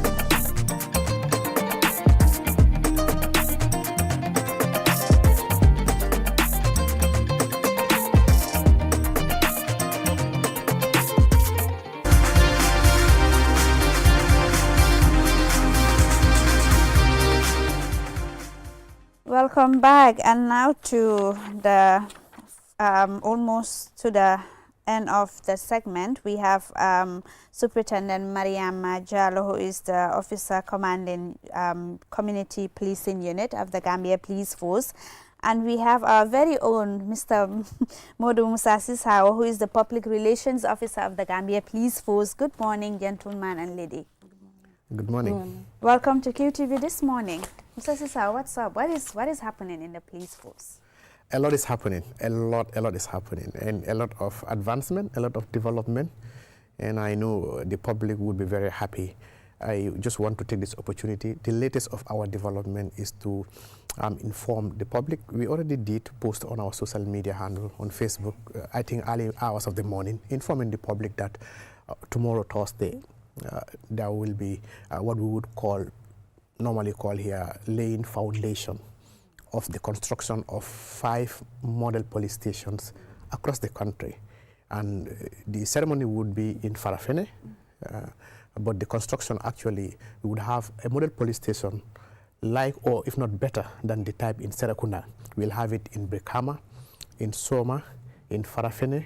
Welcome back, and now to the almost to the end of the segment. We have Superintendent Mariam Jallo, who is the officer commanding Community Policing Unit of the Gambia Police Force, and we have our very own Mr. Modu Musa Sisao, who is the Public Relations Officer of the Gambia Police Force. Good morning, gentlemen and lady. Good morning. Welcome to QTV this morning. Mr. Sisao, what's up? What is happening in the police force? A lot is happening. A lot is happening, and a lot of advancement, a lot of development, and I know the public would be very happy. I just want to take this opportunity. The latest of our development is to inform the public. We already did post on our social media handle on Facebook, I think early hours of the morning, informing the public that tomorrow, Thursday, there will be what we would normally call here laying foundation of the construction of 5 model police stations across the country. And the ceremony would be in Farafene, but the construction actually would have a model police station like, or if not better than the type in Serakunda. We'll have it in Brikama, in Soma, in Farafene,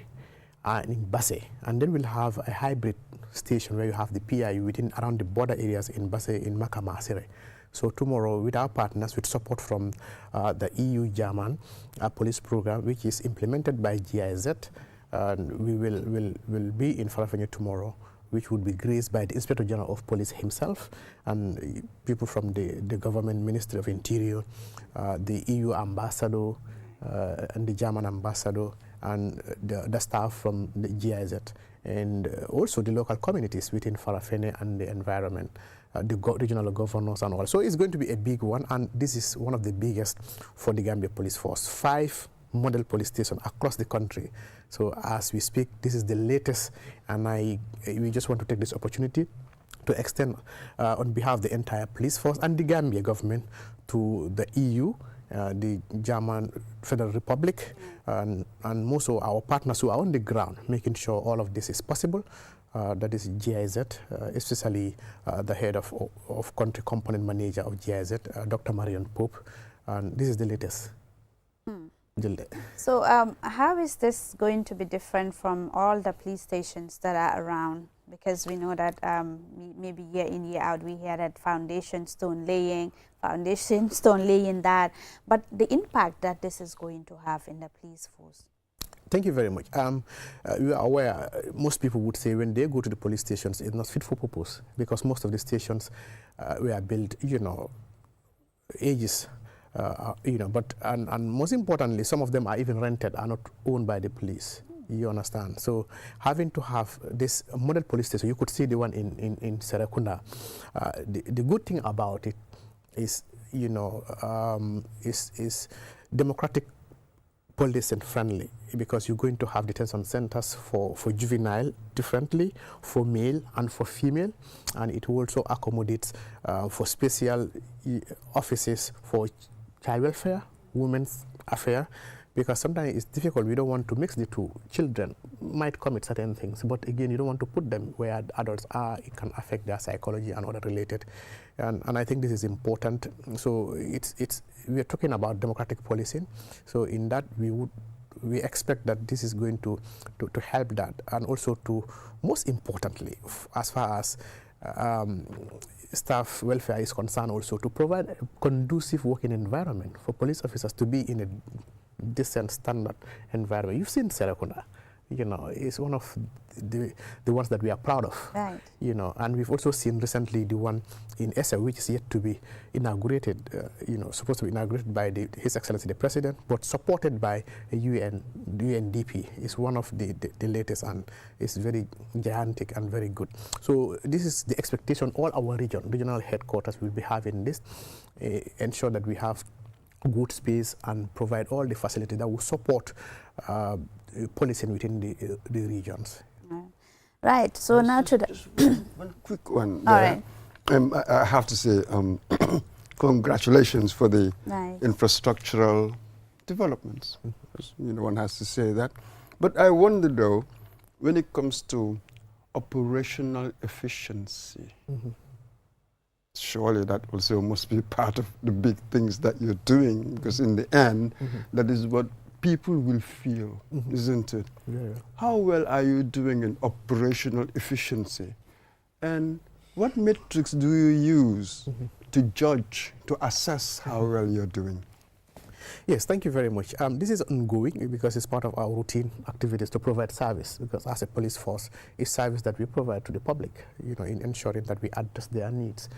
and in Basse. And then we'll have a hybrid station where you have the PIU within around the border areas in Basse, in Makama, Asire. So tomorrow, with our partners, with support from the EU German police program, which is implemented by GIZ, And we will be in Farafenni tomorrow, which would be graced by the Inspector General of Police himself and people from the government, Ministry of Interior, the EU ambassador, and the German ambassador, and the staff from the GIZ, and also the local communities within Farafenni and the environment, the regional governors and all. So it's going to be a big one, and this is one of the biggest for the Gambia Police Force. 5 model police stations across the country. So as we speak, this is the latest, and we just want to take this opportunity to extend on behalf of the entire police force and the Gambia government to the EU, the German Federal Republic, and most of our partners who are on the ground, making sure all of this is possible. That is GIZ, especially the head of country component manager of GIZ, Dr. Marion Pope, and this is the latest. So how is this going to be different from all the police stations that are around? Because we know that maybe year in, year out, we hear that foundation stone laying that, but the impact that this is going to have in the police force. Thank you very much. We are aware, most people would say when they go to the police stations, it's not fit for purpose, because most of the stations were built, ages. But most importantly, some of them are even rented, are not owned by the police. You understand? So having to have this model police station, you could see the one in Serekunda. The good thing about it is, is democratic policing friendly, because you're going to have detention centers for juvenile differently, for male and for female, and it also accommodates for special offices for child welfare, women's affair, because sometimes it's difficult. We don't want to mix the two. Children might commit certain things, but again, you don't want to put them where adults are. It can affect their psychology and other related. And I think this is important. So we are talking about democratic policing. So in that, we expect that this is going to help that, and also to, most importantly, as far as staff welfare is concerned, also to provide a conducive working environment for police officers to be in a decent standard environment. You've seen Serekunda, it's one of the ones that we are proud of, right? And we've also seen recently the one in Essa, which is yet to be inaugurated, supposed to be inaugurated by His Excellency the President, but supported by a UNDP. It's one of the latest, and it's very gigantic and very good. So this is the expectation. All our regional headquarters will be having this, ensure that we have good space and provide all the facilities that will support policing within the regions. Right. So now to just one quick one. All right. I have to say, congratulations for the nice infrastructural developments. One has to say that. But I wonder, though, when it comes to operational efficiency, surely that also must be part of the big things that you're doing, because in the end, that is what people will feel, isn't it? Yeah. How well are you doing in operational efficiency? And what metrics do you use to judge, to assess how well you're doing? Yes, thank you very much. This is ongoing because it's part of our routine activities to provide service, because as a police force, it's service that we provide to the public, in ensuring that we address their needs.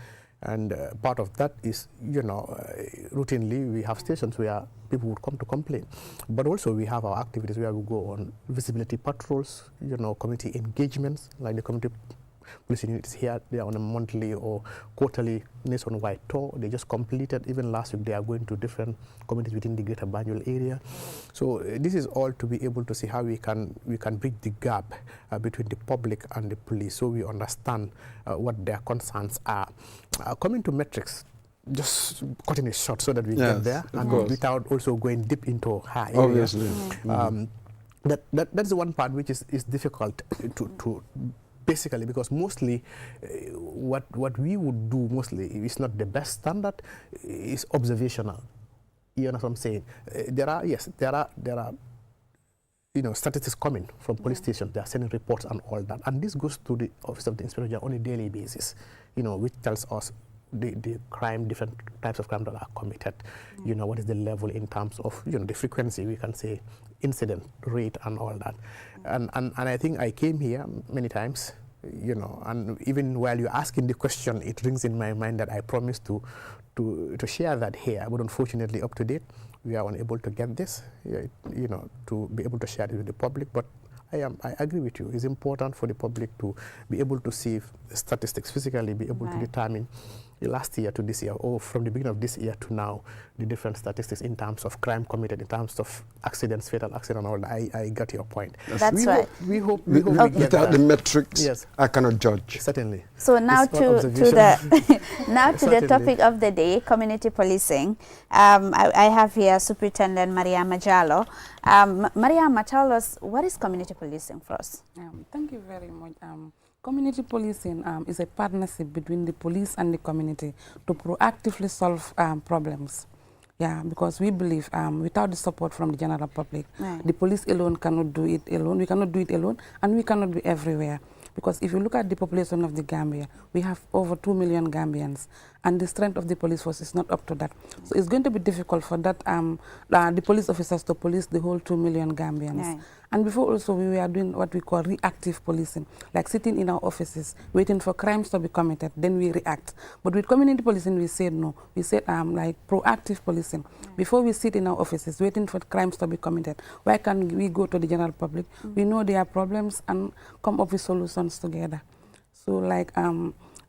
And part of that is, routinely we have stations where people would come to complain. But also we have our activities where we go on visibility patrols, community engagements, like the community policing units here. They are on a monthly or quarterly nationwide tour. They just completed, even last week, they are going to different communities within the Greater Banjul area. So this is all to be able to see how we can bridge the gap between the public and the police, so we understand what their concerns are. Coming to metrics, just cutting it short so that we get there, and without also going deep into high areas. Obviously. That's the one part which is difficult to basically, because mostly what we would do mostly is not the best standard, is observational. You know what I'm saying? There are statistics coming from police stations. They are sending reports and all that, and this goes to the Office of the Inspector General on a daily basis, which tells us the crime, different types of crime that are committed. You know, what is the level in terms of, you know, the frequency, we can say, incident rate and all that. And I think I came here many times, you know, and even while you're asking the question, it rings in my mind that I promised to share that here, but unfortunately up to date, we are unable to get this, you know, to be able to share it with the public. But I agree with you. It's important for the public to be able to see statistics physically, be able to determine last year to this year, or from the beginning of this year to now, the different statistics in terms of crime committed, in terms of accidents, fatal accident, all that. I got your point. That's right. We hope we get without that. the metrics, yes, I cannot judge. Certainly. So now to the topic of the day, community policing. I have here Superintendent Mariama Jallo. Mariama, tell us, what is community policing for us? Thank you very much. Community policing is a partnership between the police and the community to proactively solve problems. Yeah, because we believe without the support from the general public, the police alone cannot do it alone. We cannot do it alone, and we cannot be everywhere. Because if you look at the population of the Gambia, we have over 2 million Gambians, and the strength of the police force is not up to that. So it's going to be difficult for that the police officers to police the whole 2 million Gambians. And before also, we were doing what we call reactive policing, like sitting in our offices, waiting for crimes to be committed, then we react. But with community policing, we said no. We said like proactive policing. Before we sit in our offices, waiting for crimes to be committed, why can't we go to the general public? We know there are problems and come up with solutions together. So like,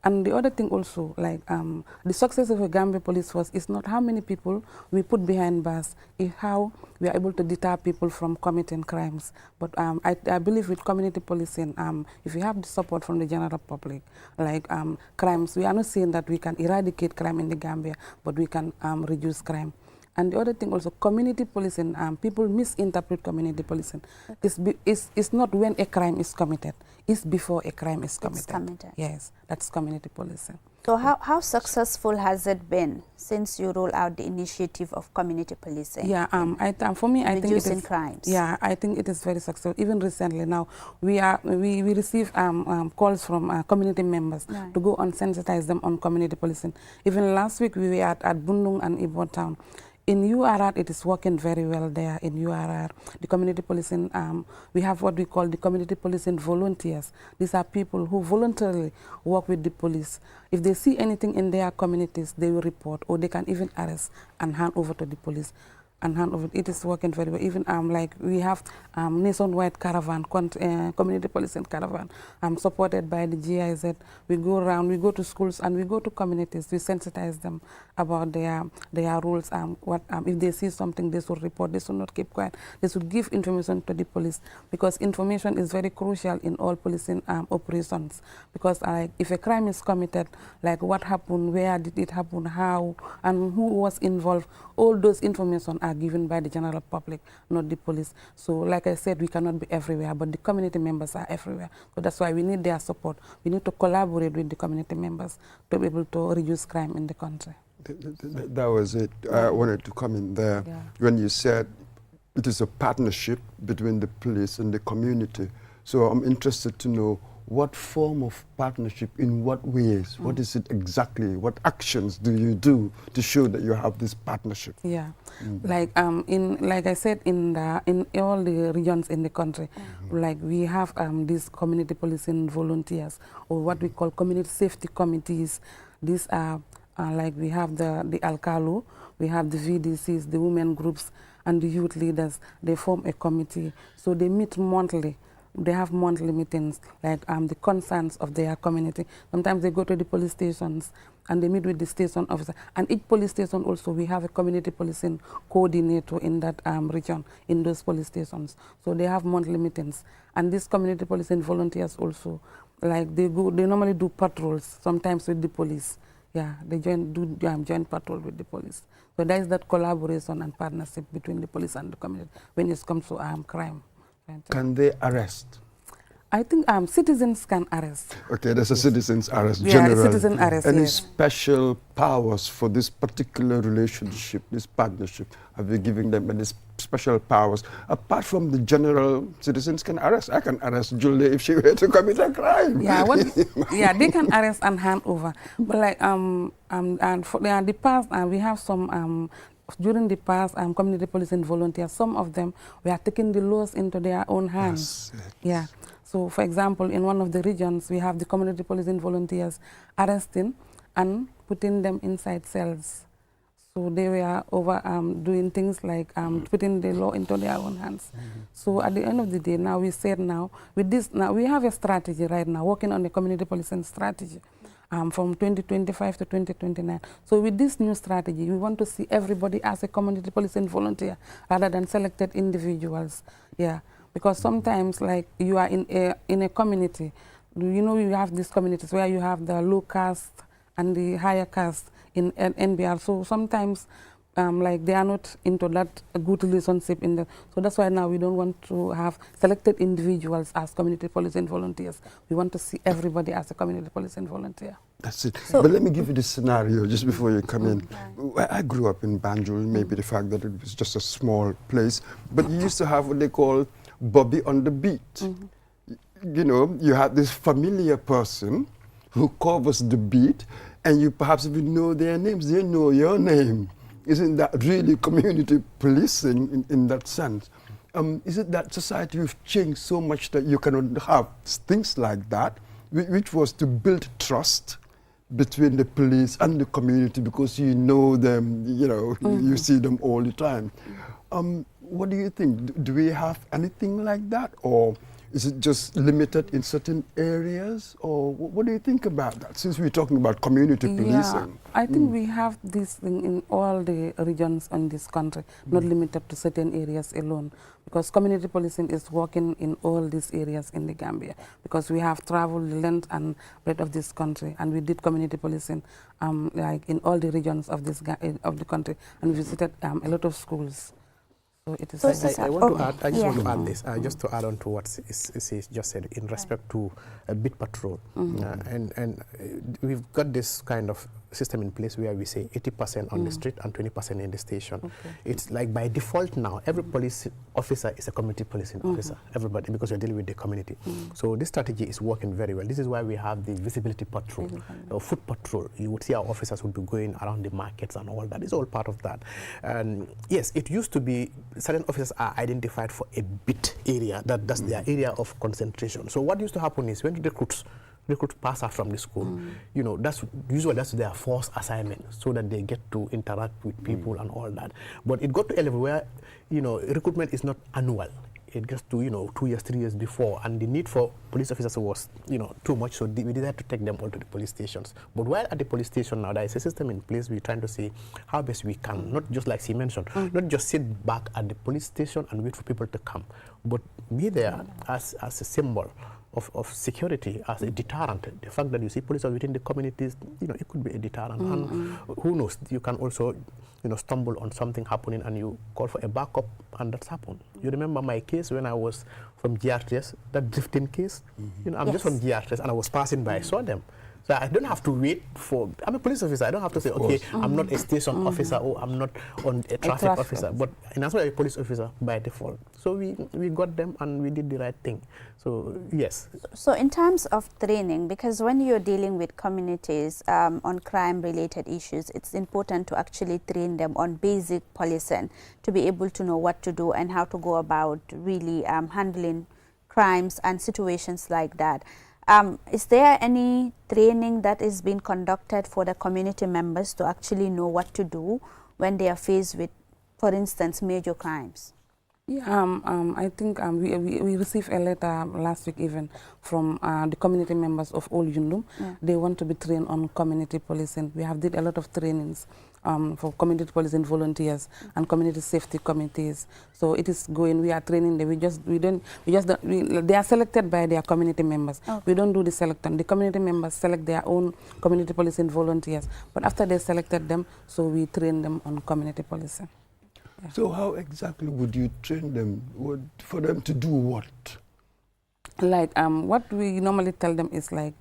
and the other thing also, like the success of a Gambia police force is not how many people we put behind bars, it's how we are able to deter people from committing crimes. But I believe with community policing, if we have the support from the general public, like crimes, we are not saying that we can eradicate crime in the Gambia, but we can reduce crime. And the other thing also, community policing, people misinterpret community policing. It's not when a crime is committed, it's before a crime is committed. Yes, that's community policing. So how successful has it been since you roll out the initiative of community policing? Yeah, for me, I think it is crimes. Yeah, I think it is very successful. Even recently, now we receive calls from community members to go and sensitize them on community policing. Even last week, we were at Bundung and Ibo Town. In URR, it is working very well there in URR. The community policing, we have what we call the community policing volunteers. These are people who voluntarily work with the police. If they see anything in their communities, they will report, or they can even arrest and hand over to the police. And hand over. It is working very well. Even like we have nationwide caravan, community policing caravan, supported by the GIZ. We go around, we go to schools and we go to communities. We sensitize them about their rules. If they see something, they should report. They should not keep quiet. They should give information to the police, because information is very crucial in all policing operations. Because if a crime is committed, like what happened, where did it happen, how, and who was involved, all those information are given by the general public, not the police. So like I said, we cannot be everywhere, but the community members are everywhere. So that's why we need their support. We need to collaborate with the community members to be able to reduce crime in the country. That was it. I wanted to come in there when you said it is a partnership between the police and the community. So I'm interested to know what form of partnership, in what ways, what is it exactly, what actions do you do to show that you have this partnership? Yeah, like I said, in all the regions in the country, like we have these community policing volunteers, or what we call community safety committees. These are like we have the Alcalo, we have the VDCs, the women groups, and the youth leaders. They form a committee, so they meet monthly. They have monthly meetings, like the concerns of their community. Sometimes they go to the police stations and they meet with the station officer. And each police station also, we have a community policing coordinator in that region, in those police stations. So they have monthly meetings. And these community policing volunteers also, like they normally do patrols, sometimes with the police. Yeah, they do joint patrol with the police. So there is that collaboration and partnership between the police and the community when it comes to crime. Can they arrest? I think citizens can arrest. Okay, there's a citizen's arrest, generally. Citizen arrest, Any special powers for this particular relationship, this partnership? Have you given them any special powers, apart from the general citizens can arrest. I can arrest Julie if she were to commit a crime. Yeah, yeah, they can arrest and hand over. But like and for the past, we have some during the past community policing volunteers. Some of them were taking the laws into their own hands. Yes. Yeah. So, for example, in one of the regions, we have the community policing volunteers arresting and putting them inside cells. So they were over doing things like putting the law into their own hands. So at the end of the day, now we said with this, we have a strategy right now, working on the community policing strategy from 2025 to 2029. So with this new strategy, we want to see everybody as a community policing volunteer rather than selected individuals. Yeah, because sometimes like you are in a community, you know, you have these communities where you have the low caste and the higher caste in NBR. So sometimes like they are not into that good relationship in the, so that's why now we don't want to have selected individuals as community policing volunteers. We want to see everybody as a community policing volunteer. That's it. So, but let me give you this scenario just before you come in. I grew up in Banjul, maybe the fact that it was just a small place, but you used to have what they call Bobby on the beat. You know, you had this familiar person who covers the beat, and you perhaps even know their names, they know your name. Isn't that really community policing in that sense? Is it that society we've changed so much that you cannot have things like that, which was to build trust between the police and the community because you know them, you know, you see them all the time. What do you think? Do we have anything like that, or is it just limited in certain areas, or what do you think about that, since we're talking about community policing? Yeah, I think we have this thing in all the regions in this country, not limited to certain areas alone, because community policing is working in all these areas in the Gambia, because we have traveled the length and breadth of this country, and we did community policing like in all the regions of this of the country, and we visited a lot of schools. So it is I want to add, I just want to add this, just to add on to what is just said in respect to a beat patrol. And we've got this kind of system in place where we say 80% on the street and 20% in the station. It's like by default now, every police officer is a community policing officer, everybody, because you're dealing with the community. So this strategy is working very well. This is why we have the visibility patrol, foot patrol. You would see our officers would be going around the markets and all that. It's all part of that. And yes, it used to be certain officers are identified for a bit area, that's their area of concentration. So what used to happen is when recruits pass out from the school, you know, that's their first assignment, so that they get to interact with people and all that. But it got to a level where, you know, recruitment is not annual. It gets to, you know, 2 years, 3 years before, and the need for police officers was, you know, too much, so we decided to take them all to the police stations. But while at the police station now, there is a system in place. We're trying to see how best we can, not just like she mentioned, not just sit back at the police station and wait for people to come, but be there as a symbol of security, as a deterrent. The fact that you see police are within the communities, you know, it could be a deterrent. And who knows, you can also, you know, stumble on something happening and you call for a backup, and that's happened. You remember my case when I was from GRTS, that drifting case? You know, I'm just from GRTS and I was passing by, I saw them. So I don't have to wait for, I'm a police officer, I don't have to say, okay, I'm not a station officer or I'm not on a traffic officer, but in as well a police officer by default. So we got them and we did the right thing. So yes. So in terms of training, because when you're dealing with communities on crime-related issues, it's important to actually train them on basic policing to be able to know what to do and how to go about really handling crimes and situations like that. Is there any training that is being conducted for the community members to actually know what to do when they are faced with, for instance, major crimes? Yeah, I think we received a letter last week even from the community members of Old Yundum. They want to be trained on community policing. We have did a lot of trainings for community policing volunteers and community safety committees. So it is going. We are training them. They are selected by their community members. We don't do the selection. The community members select their own community policing volunteers. But after they selected them, so we train them on community policing. Yeah. So how exactly would you train them? For them to do what? Like what we normally tell them is like,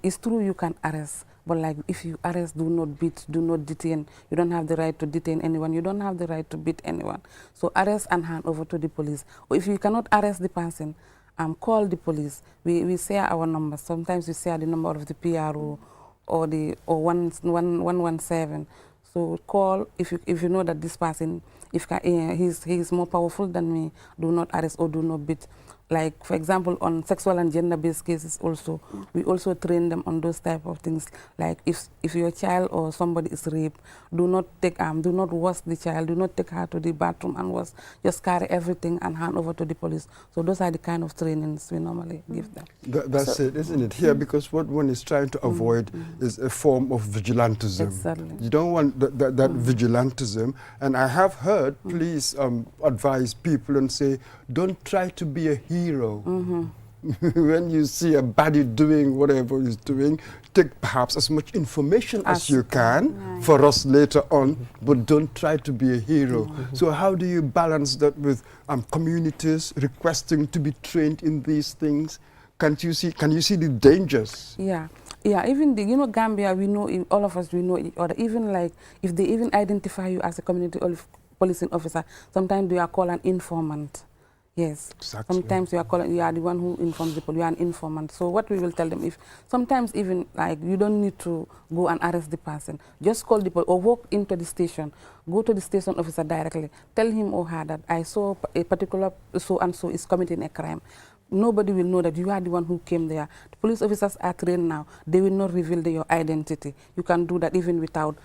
it's true you can arrest, But like if you arrest, do not beat, do not detain. You don't have the right to detain anyone. You don't have the right to beat anyone. So arrest and hand over to the police. Or if you cannot arrest the person, call the police. We share our numbers. Sometimes we share the number of the PRO or the 117. So call if you know that this person, if he's more powerful than me, do not arrest or do not beat. Like, for example, on sexual and gender-based cases also, we also train them on those type of things. Like, if your child or somebody is raped, do not wash the child, do not take her to the bathroom and wash, just carry everything and hand over to the police. So those are the kind of trainings we normally give them. That's it, isn't it? Here, because what one is trying to avoid is a form of vigilantism. Exactly. You don't want that vigilantism. And I have heard police advise people and say, don't try to be a hero. When you see a baddie doing whatever he's doing, take perhaps as much information as you can for us later on, but don't try to be a hero. So how do you balance that with communities requesting to be trained in these things? Can you see the dangers? Yeah, even Gambia, we know, all of us, we know each other. Even like, if they even identify you as a community policing officer, sometimes they are called an informant. Yes. Exactly. Sometimes you are the one who informs the police, you are an informant. So what we will tell them, if sometimes even like you don't need to go and arrest the person, just call the police or walk into the station, go to the station officer directly, tell him or her that I saw a particular so-and-so is committing a crime. Nobody will know that you are the one who came there. The police officers are trained now. They will not reveal your identity. You can do that even without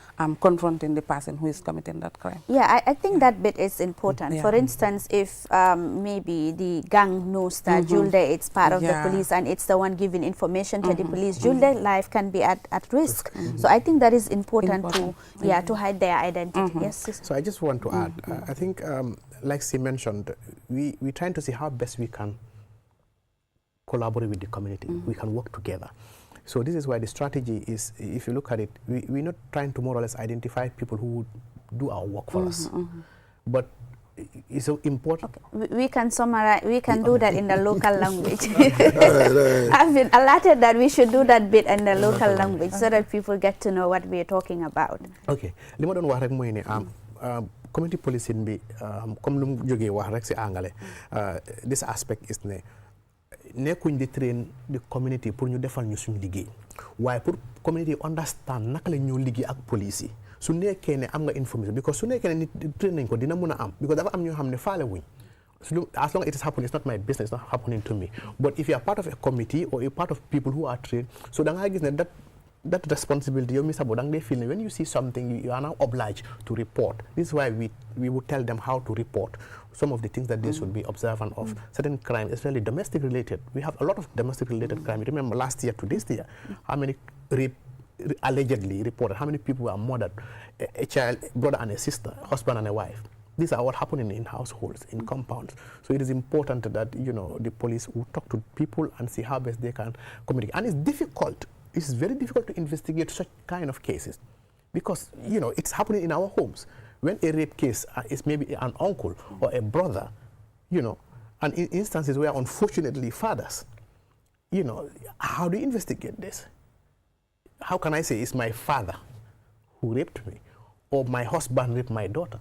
confronting the person who is committing that crime. Yeah, I think that bit is important. For instance, if maybe the gang knows that Julde is part of the police and it's the one giving information to the police, Julde's life can be at risk. So I think that is important to hide their identity. Yes, sister. So I just want to add, I think, like she mentioned, we're trying to see how best we can collaborate with the community. We can work together. So this is why the strategy is, if you look at it, we're not trying to more or less identify people who would do our work for us. But it's so important. Okay. We can summarize, we can do that in the local language. I've been alerted that we should do that bit in the local language so that people get to know what we're talking about. Okay. Li ma doon wax rek mooy ne community policing bi comme lu mu jógee wax rek si angale this aspect is ne nekkuñ di train the community pour ñu defal ñu suñu liggéey waaye pour community understand naka la ñoo liggéey ak police yi su nekkee ne am nga information because su nekkee ne nit train nañ ko dina mën a am because dafa am ñoo xam ne faale wuñ as long as it is happening, it's not my business, it's not happening to me. But if you are part of a committee or a part of people who are trained, so then I guess that responsibility, you feel when you see something, you are now obliged to report. This is why we would tell them how to report some of the things that they should be observant of. Certain crime, especially domestic related. We have a lot of domestic related crime. Remember last year to this year, how many rape allegedly reported, how many people were murdered, a child, brother and a sister, husband and a wife. These are what happening in households, in compounds. So it is important that, the police will talk to people and see how best they can communicate. And it's difficult. It's very difficult to investigate such kind of cases because, it's happening in our homes. When a rape case is maybe an uncle or a brother, and in instances where unfortunately fathers, how do you investigate this? How can I say it's my father who raped me or my husband raped my daughter?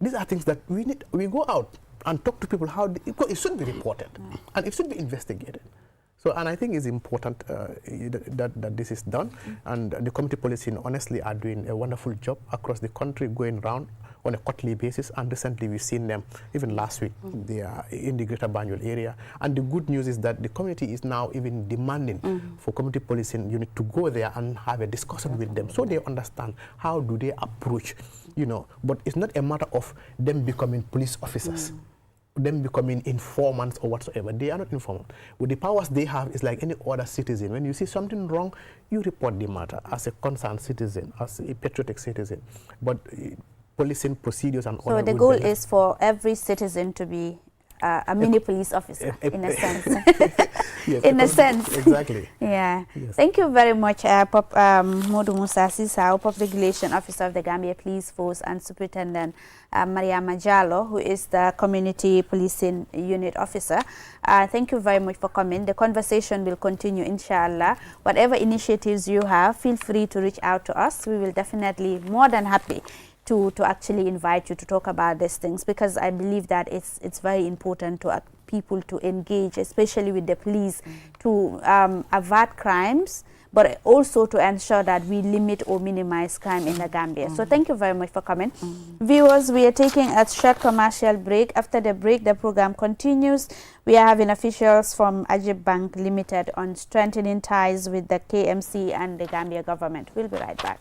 These are things that we go out and talk to people because it should be reported and it should be investigated. So, and I think it's important that this is done, and the community policing honestly are doing a wonderful job across the country, going around on a quarterly basis, and recently we've seen them, even last week, they are in the greater Banjul area. And the good news is that the community is now even demanding for community policing unit to go there and have a discussion with them so they understand how do they approach, but it's not a matter of them becoming police officers. Them becoming informants or whatsoever. They are not informants. With the powers they have, it's like any other citizen. When you see something wrong, you report the matter as a concerned citizen, as a patriotic citizen. But policing procedures and all. So the goal is for every citizen to be a mini police officer in a sense. Yes, in a sense. Exactly. Yeah. Yes. Thank you very much, Modu Musa Sisao, Public Relation Officer of the Gambia Police Force, and Superintendent Mariama Jallo, who is the Community Policing Unit Officer. Thank you very much for coming. The conversation will continue, inshallah. Whatever initiatives you have, feel free to reach out to us. We will definitely more than happy to actually invite you to talk about these things, because I believe that it's very important to people to engage, especially with the police, to avert crimes, but also to ensure that we limit or minimize crime in the Gambia. So thank you very much for coming. Viewers, we are taking a short commercial break. After the break, the program continues. We are having officials from Ajib Bank Limited on strengthening ties with the KMC and the Gambia government. We'll be right back.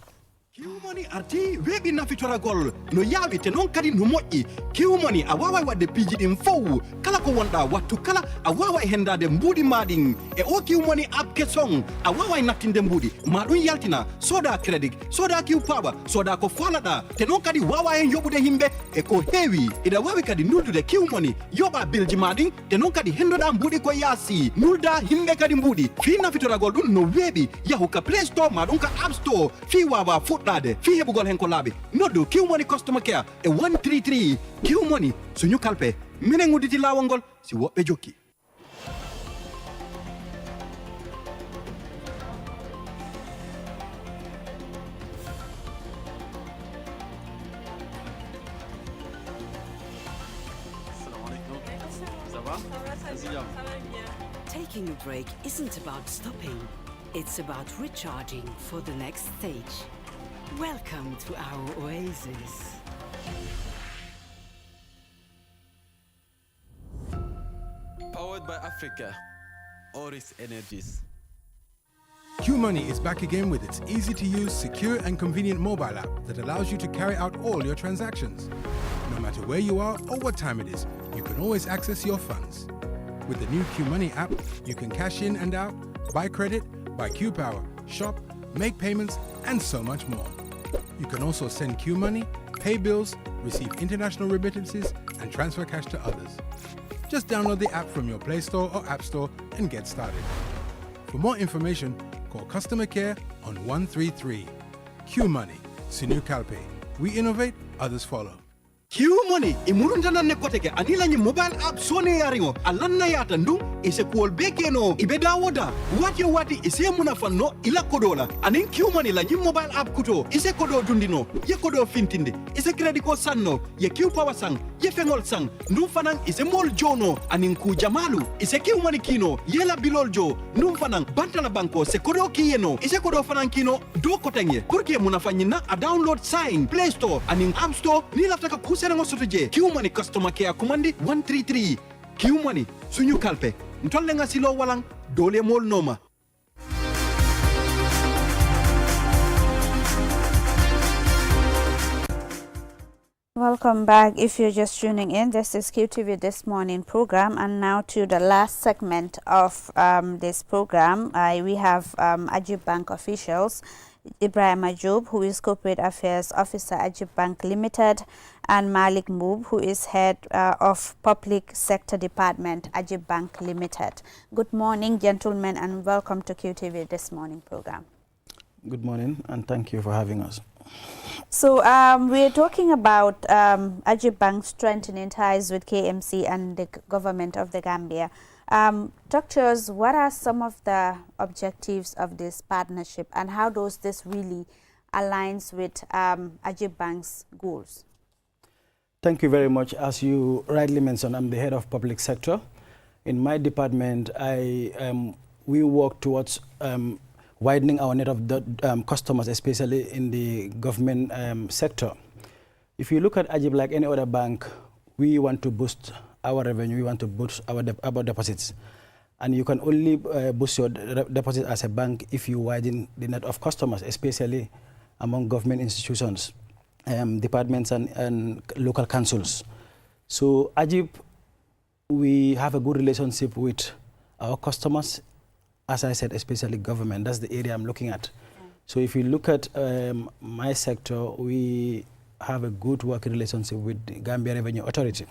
Kiumoni arti webi na fitora gol no yawi te non kadi no moƴƴi kiumoni a wawa wadde piiji ɗin fow kala ko wonɗa wattu kala a wawa hendade mbuuɗi maɗin e o kiumoni apke song a wawa nattinde mbuuɗi ma ɗum yaltina soda crédit soda kiw power soda ko falaɗa te non kadi wawa hen yoɓude himɓe e ko heewi ina wawi kadi nuldude kiumoni yoɓa bilji maɗin te non kadi hendoɗa mbuuɗi ko yaasi nulda himɓe kadi mbuuɗi fi nafitoragol ɗum no weeɓi yahu ka play store ma ɗum ka app store fi wawa fuɗɗa fi heɓugol hen ko laaɓi noddu Q-Money customer care e 133 Q-Money suñu kalpe minen udditi laawol ngol si woɓɓe jokki. Taking a break isn't about stopping, it's about recharging for the next stage. Welcome to our oasis. Powered by Africa, Oris Energies. Q-Money is back again with its easy-to-use, secure and convenient mobile app that allows you to carry out all your transactions. No matter where you are or what time it is, you can always access your funds. With the new Q-Money app, you can cash in and out, buy credit, buy Q-Power, shop, make payments, and so much more. You can also send Q-Money, pay bills, receive international remittances, and transfer cash to others. Just download the app from your Play Store or App Store and get started. For more information, call customer care on 133. Q-Money, Sinu Kalpe. We innovate, others follow. Q-Money imurundana ne koteke anila ni mobile app sone yaringo alanna yata ndu ise kuol bekeno ibeda woda wati ise munafanno ila kodola anin Q-Money la ni mobile app kuto ise kodo dundino ye kodo fintinde ise credit ko sanno ye Q-Power sang ye fengol sang ndu fanan ise mol jono anin ku jamalu ise Q-Money kino yela bilol jo ndu fanan bantala banko se kodo kiyeno ise kodo fanan kino do kotenge kurke munafanyina a download sign Play Store anin App Store ni laftaka Senango sotoje Q-Money customer care commandi 133 Q-Money suñu kalpe ntolle nga silo walang dole mol noma. Welcome back. If you're just tuning in, this is QTV This Morning program, and now to the last segment of this program. We have Ajib Bank officials, Ibrahim Ajoub, who is Corporate Affairs Officer, Ajib Bank Limited, and Malik Moob, who is Head of Public Sector Department, Ajib Bank Limited. Good morning, gentlemen, and welcome to QTV This Morning program. Good morning, and thank you for having us. So we're talking about Ajib Bank strengthening ties with KMC and the government of the Gambia. Talk to us, what are some of the objectives of this partnership, and how does this really aligns with Ajib Bank's goals? Thank you very much. As you rightly mentioned, I'm the head of public sector. In my department, we work towards widening our net of customers, especially in the government sector. If you look at Ajib like any other bank, we want to boost our revenue, we want to boost our deposits. And you can only boost your deposit as a bank if you widen the net of customers, especially among government institutions, departments and local councils. So Ajib, we have a good relationship with our customers, as I said, especially government. That's the area I'm looking at. So if you look at my sector, we have a good working relationship with the Gambia Revenue Authority.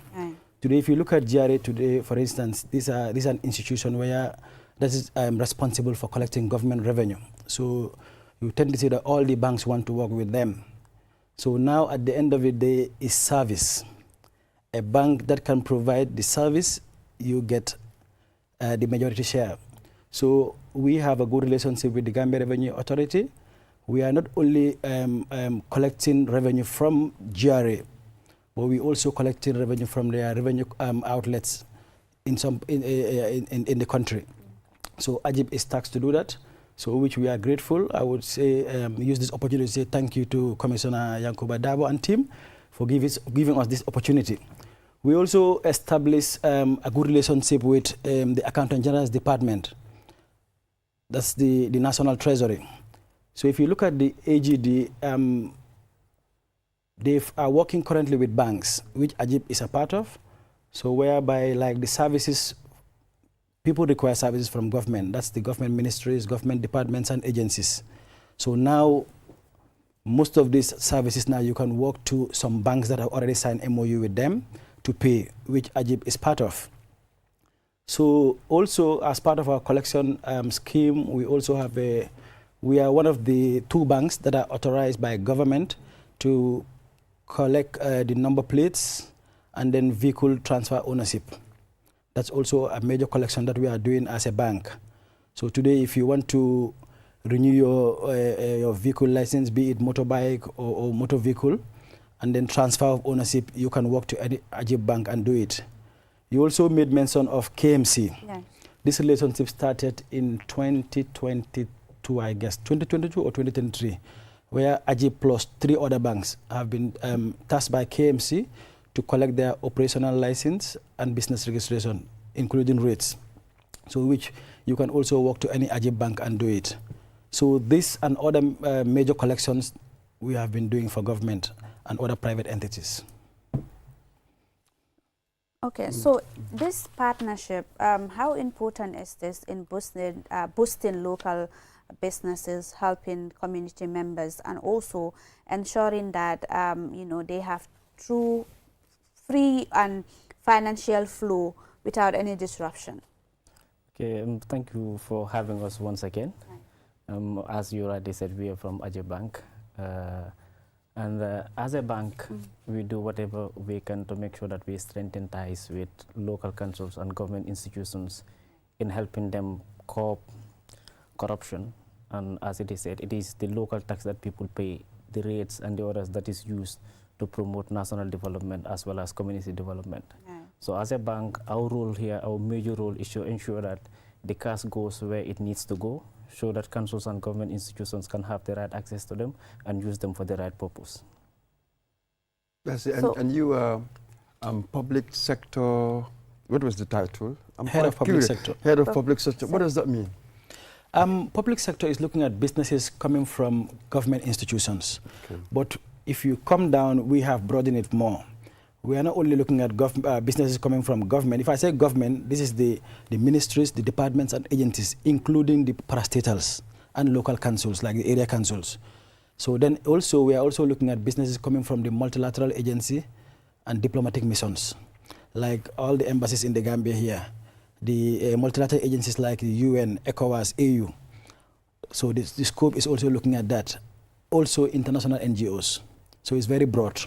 Today, if you look at GRA today, for instance, this is an institution where that is responsible for collecting government revenue. So you tend to see that all the banks want to work with them. So now at the end of the day is service. A bank that can provide the service, you get the majority share. So we have a good relationship with the Gambia Revenue Authority. We are not only collecting revenue from GRA, but we also collecting revenue from their revenue outlets in the country. So AGIP is tasked to do that, so which we are grateful. I would say use this opportunity to say thank you to Commissioner Yankuba Dabo and team for giving us this opportunity. We also established a good relationship with the Accountant General's Department. That's the National Treasury. So if you look at the AGD, they are working currently with banks, which AGIP is a part of. So whereby like the services, people require services from government. That's the government ministries, government departments and agencies. So now, most of these services now you can walk to some banks that have already signed MOU with them to pay, which AGIP is part of. So also as part of our collection scheme, we also have we are one of the 2 banks that are authorized by government to collect the number plates and then vehicle transfer ownership. That's also a major collection that we are doing as a bank. So today, if you want to renew your vehicle license, be it motorbike or motor vehicle, and then transfer of ownership, you can walk to any AGIP bank and do it. You also made mention of KMC. Yes. This relationship started in 2022, I guess, 2022 or 2023, where AGIP plus 3 other banks have been tasked by KMC to collect their operational license and business registration, including rates. So which you can also walk to any AGIP bank and do it. So this and other major collections we have been doing for government and other private entities. Okay, so this partnership, how important is this in boosting local businesses, helping community members, and also ensuring that you know, they have true free and financial flow without any disruption? Okay, thank you for having us once again. As you rightly said, we are from AGIP Bank. And as a bank, we do whatever we can to make sure that we strengthen ties with local councils and government institutions in helping them curb corruption. And as it is said, it is the local tax that people pay, the rates and the others that is used to promote national development as well as community development. Yeah. So as a bank, our role here, our major role is to ensure that the cash goes where it needs to go, so that councils and government institutions can have the right access to them and use them for the right purpose. That's it. And you are public sector, what was the title? Head of public sector. Head of public sector. What does that mean? Public sector is looking at businesses coming from government institutions. Okay. But if you come down, we have broadened it more. We are not only looking at businesses coming from government. If I say government, this is the ministries, the departments and agencies, including the parastatals and local councils, like the area councils. So then also, we are also looking at businesses coming from the multilateral agency and diplomatic missions, like all the embassies in the Gambia here, the multilateral agencies like the UN, ECOWAS, AU. So the scope is also looking at that. Also international NGOs. So it's very broad.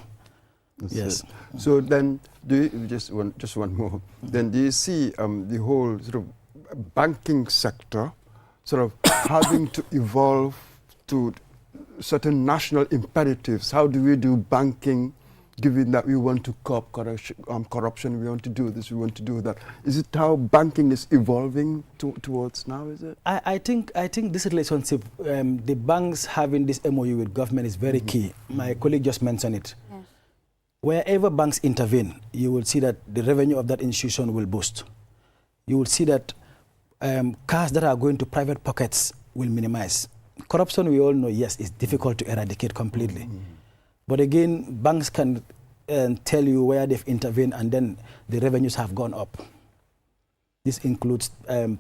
That's yes. It. So then, do you, just one more. Then do you see the whole sort of banking sector sort of having to evolve to certain national imperatives? How do we do banking, given that we want to curb corruption, we want to do this, we want to do that? Is it how banking is evolving towards now, is it? I think this relationship, the banks having this MOU with government is very key. My colleague just mentioned it. Yes. Wherever banks intervene, you will see that the revenue of that institution will boost. You will see that cars that are going to private pockets will minimize. Corruption, we all know, yes, is difficult to eradicate completely. But again, banks can tell you where they've intervened and then the revenues have gone up. This includes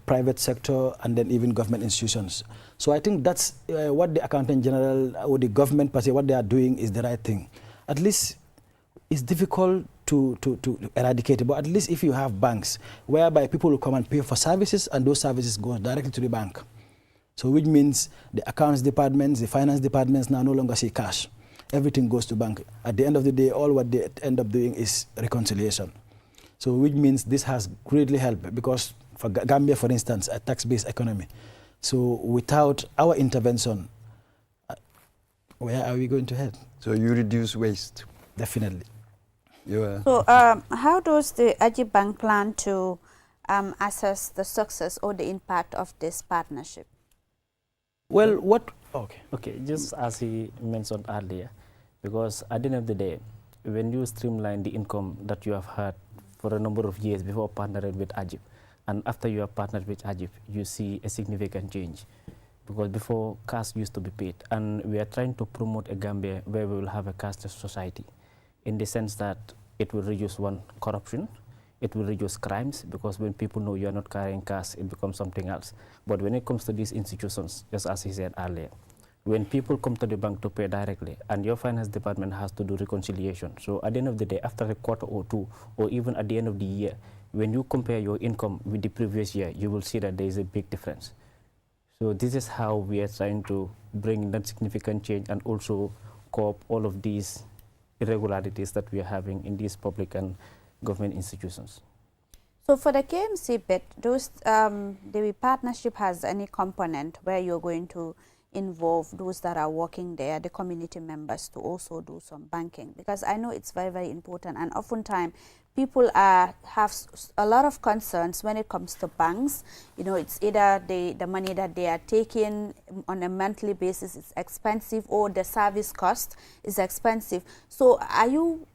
private sector and then even government institutions. So I think that's what the Accountant General or the government per se, what they are doing is the right thing. At least it's difficult to eradicate it, but at least if you have banks whereby people will come and pay for services and those services go directly to the bank. So which means the accounts departments, the finance departments now no longer see cash. Everything goes to bank. At the end of the day, all what they end up doing is reconciliation. So which means this has greatly helped because for Gambia, for instance, a tax-based economy. So without our intervention, where are we going to head? So you reduce waste. Definitely. Yeah. So how does the Ajib Bank plan to assess the success or the impact of this partnership? Well, Okay, just as he mentioned earlier, because at the end of the day, when you streamline the income that you have had for a number of years before partnering with Ajib, and after you have partnered with Ajib, you see a significant change. Because before, caste used to be paid, and we are trying to promote a Gambia where we will have a casteless society, in the sense that it will reduce corruption, it will reduce crimes, because when people know you are not carrying cash, it becomes something else. But when it comes to these institutions, just as he said earlier, when people come to the bank to pay directly, and your finance department has to do reconciliation, so at the end of the day, after a quarter or two, or even at the end of the year, when you compare your income with the previous year, you will see that there is a big difference. So this is how we are trying to bring that significant change and also cope all of these irregularities that we are having in these public and government institutions. So for the KMC bit, the partnership has any component where you're going to involve those that are working there, the community members, to also do some banking? Because I know it's very, very important, and oftentimes people have a lot of concerns when it comes to banks. You know, it's either the money that they are taking on a monthly basis is expensive, or the service cost is expensive. So are you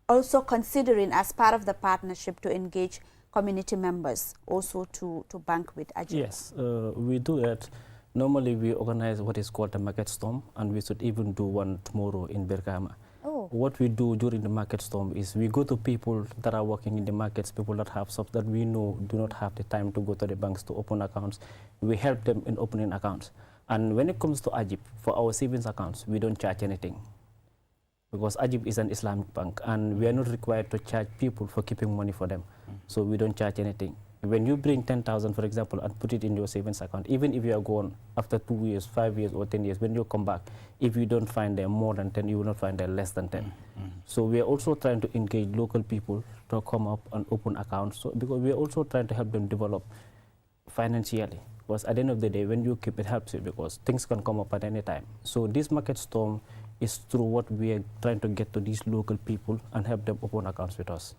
also considering, as part of the partnership, to engage community members also to bank with Ajib? Yes, we do it. Normally we organize what is called a market storm, and we should even do one tomorrow in Berkama. Oh. What we do during the market storm is we go to people that are working in the markets, people that have shops that we know do not have the time to go to the banks to open accounts. We help them in opening accounts. And when it comes to Ajib, for our savings accounts, we don't charge anything, because Ajib is an Islamic bank, and we are not required to charge people for keeping money for them. So we don't charge anything. When you bring 10,000, for example, and put it in your savings account, even if you are gone after 2 years, 5 years, or 10 years, when you come back, if you don't find there more than 10, you will not find there less than 10. So we are also trying to engage local people to come up and open accounts, because we are also trying to help them develop financially. Because at the end of the day, when you keep, it helps you, because things can come up at any time. So this market storm is through what we are trying to get to these local people and help them open accounts with us.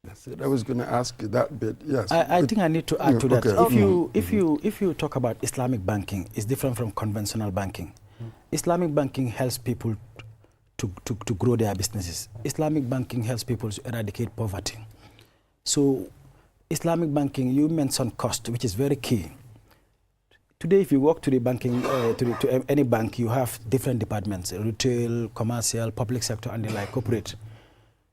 That's it. I was going to ask you that bit. Yes. I think I need to add to that. Okay. If you talk about Islamic banking, it's different from conventional banking. Islamic banking helps people to grow their businesses. Islamic banking helps people to eradicate poverty. So Islamic banking, you mentioned cost, which is very key. Today, if you walk to the banking, to any bank, you have different departments: retail, commercial, public sector, and the like, corporate.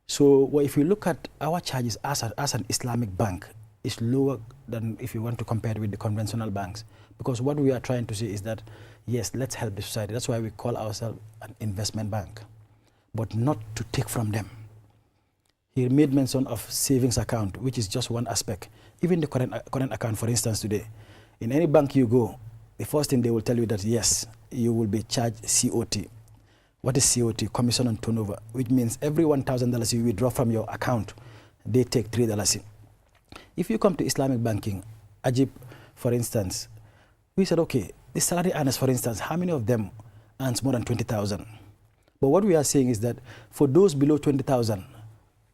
So if you look at our charges as an Islamic bank, it's lower than if you want to compare it with the conventional banks. Because what we are trying to say is that, yes, let's help the society. That's why we call ourselves an investment bank, but not to take from them. He made mention of savings account, which is just one aspect. Even the current account, for instance, today, in any bank you go, the first thing they will tell you that, yes, you will be charged COT. What is COT? Commission on turnover, which means every $1,000 you withdraw from your account, they take $3. If you come to Islamic banking, Ajib, for instance, we said, okay, the salary earners, for instance, how many of them earns more than 20,000? But what we are saying is that for those below 20,000,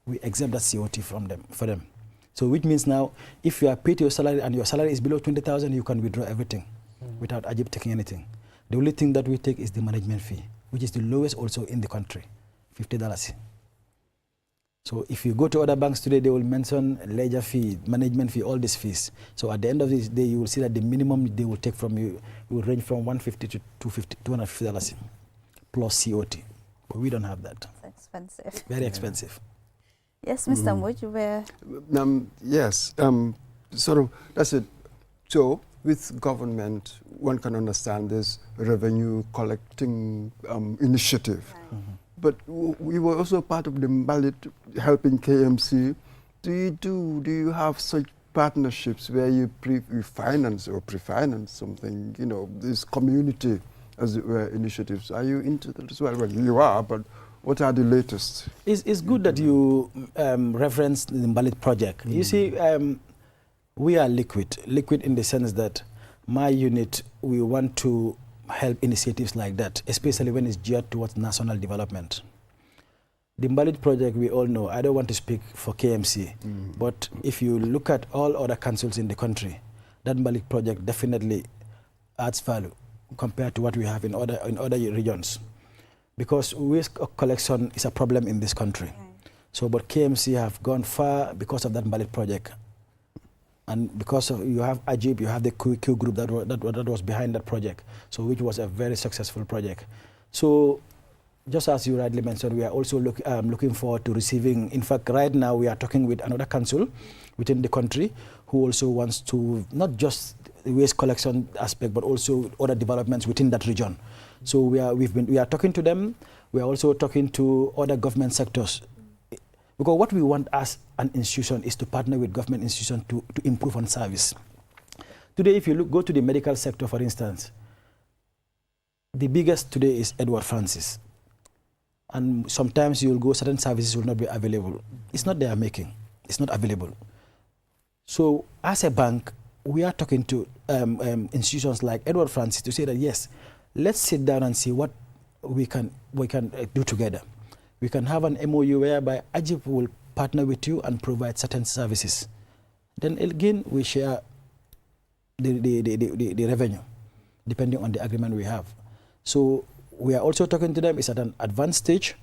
we exempt that COT for them. So which means now, if you are paid your salary and your salary is below 20,000, you can withdraw everything without Ajib taking anything. The only thing that we take is the management fee, which is the lowest also in the country, $50. So if you go to other banks today, they will mention ledger fee, management fee, all these fees. So at the end of this day, you will see that the minimum they will take from you will range from $150 to $250 plus COT. But we don't have that. It's expensive. Very expensive. Yes, Mr. Moj, you were... Yes, sort of, that's it. So with government, one can understand this revenue collecting initiative. but we were also part of the ballot helping KMC. Do you have such partnerships where you finance or pre-finance something, you know, this community, as it were, initiatives? Are you into that as well? Well, you are, but what are the latest? It's good that you reference the ballot project. You see, we are liquid in the sense that my unit, we want to help initiatives like that, especially when it's geared towards national development. The ballot project, we all know, I don't want to speak for KMC, but if you look at all other councils in the country, that ballot project definitely adds value compared to what we have in other regions. Because waste collection is a problem in this country. So, but KMC have gone far because of that ballot project. And because you have Ajib, you have the Q group that was behind that project, so which was a very successful project. So, just as you rightly mentioned, we are also looking forward to receiving. In fact, right now we are talking with another council within the country who also wants to not just the waste collection aspect, but also other developments within that region. So we are talking to them. We are also talking to other government sectors, because what we want as an institution is to partner with government institutions to improve on service. Today, if you go to the medical sector, for instance, the biggest today is Edward Francis. And sometimes you will go, certain services will not be available. It's not their making. It's not available. So as a bank, we are talking to institutions like Edward Francis to say that, yes, let's sit down and see what we can do together. We can have an MOU whereby Ajib will partner with you and provide certain services. Then again, we share the revenue, depending on the agreement we have. So we are also talking to them. It's at an advanced stage.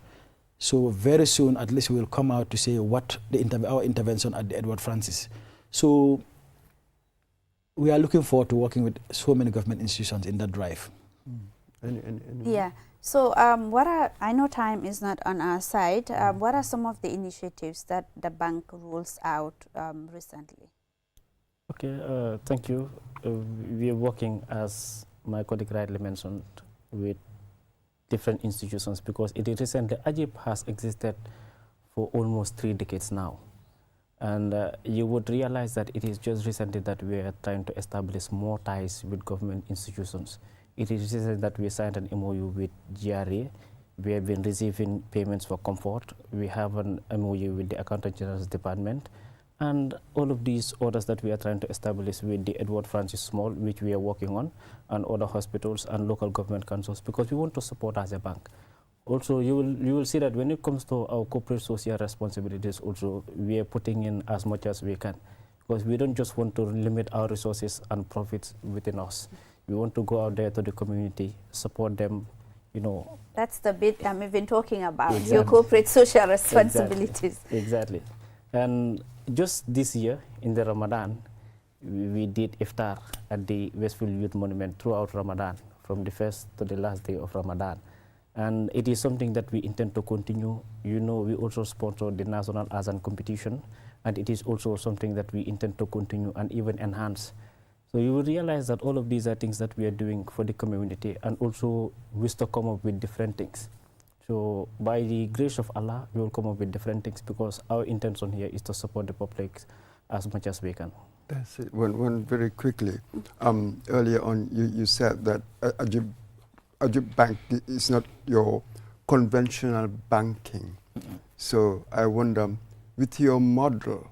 So very soon, at least we will come out to say what our intervention at the Edward Francis. So we are looking forward to working with so many government institutions in that drive. Yeah. So I know time is not on our side. What are some of the initiatives that the bank rolls out recently? Okay, thank you. We are working, as my colleague rightly mentioned, with different institutions, because it is recently, Ajib has existed for almost 3 decades now. And you would realize that it is just recently that we are trying to establish more ties with government institutions. It is recently that we signed an MOU with GRA. We have been receiving payments for comfort. We have an MOU with the Accountant General's Department. And all of these orders that we are trying to establish with the Edward Francis Small, which we are working on, and other hospitals and local government councils, because we want to support as a bank. Also, you will see that when it comes to our corporate social responsibilities, also we are putting in as much as we can, because we don't just want to limit our resources and profits within us. We want to go out there to the community, support them, you know. That's the bit we've been talking about, Exactly. your corporate social responsibilities. Exactly. And just this year, in the Ramadan, we did iftar at the Westfield Youth Monument throughout Ramadan, from the first to the last day of Ramadan. And it is something that we intend to continue. You know, we also sponsor the National Azan competition, and it is also something that we intend to continue and even enhance. So you will realize that all of these are things that we are doing for the community, and also wish to come up with different things. So by the grace of Allah, we will come up with different things, because our intention here is to support the public as much as we can. That's it. One very quickly. Earlier on, you said that Ajib Bank is not your conventional banking. So I wonder, with your model,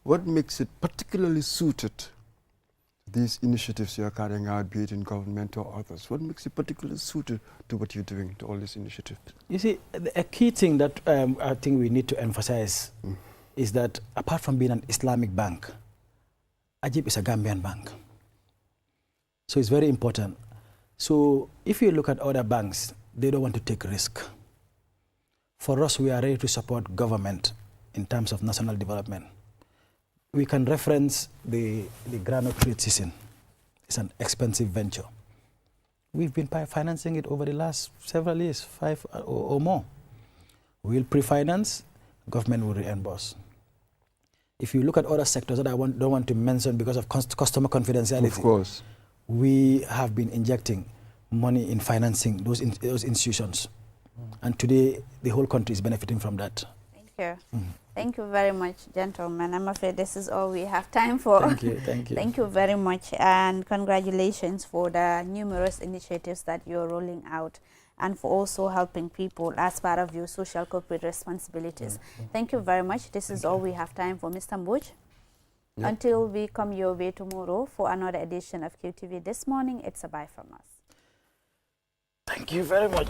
what makes it particularly suited these initiatives you are carrying out, be it in government or others? What makes it particularly suited to what you're doing, to all these initiatives? You see, a key thing that I think we need to emphasize is that apart from being an Islamic bank, Ajib is a Gambian bank. So it's very important. So if you look at other banks, they don't want to take risk. For us, we are ready to support government in terms of national development. We can reference the granite trade season. It's an expensive venture. We've been financing it over the last several years, 5 or more. We'll pre-finance, government will reimburse. If you look at other sectors that I don't want to mention because of customer confidentiality, of course, we have been injecting money in financing those institutions. And today, the whole country is benefiting from that. Thank you. Thank you very much, gentlemen. I'm afraid this is all we have time for. Thank you. Thank you. Thank you very much, and congratulations for the numerous initiatives that you're rolling out, and for also helping people as part of your social corporate responsibilities. Thank you very much. This is all we have time for, Mr. Mbuj. Yep. Until we come your way tomorrow for another edition of QTV This Morning, it's a bye from us. Thank you very much.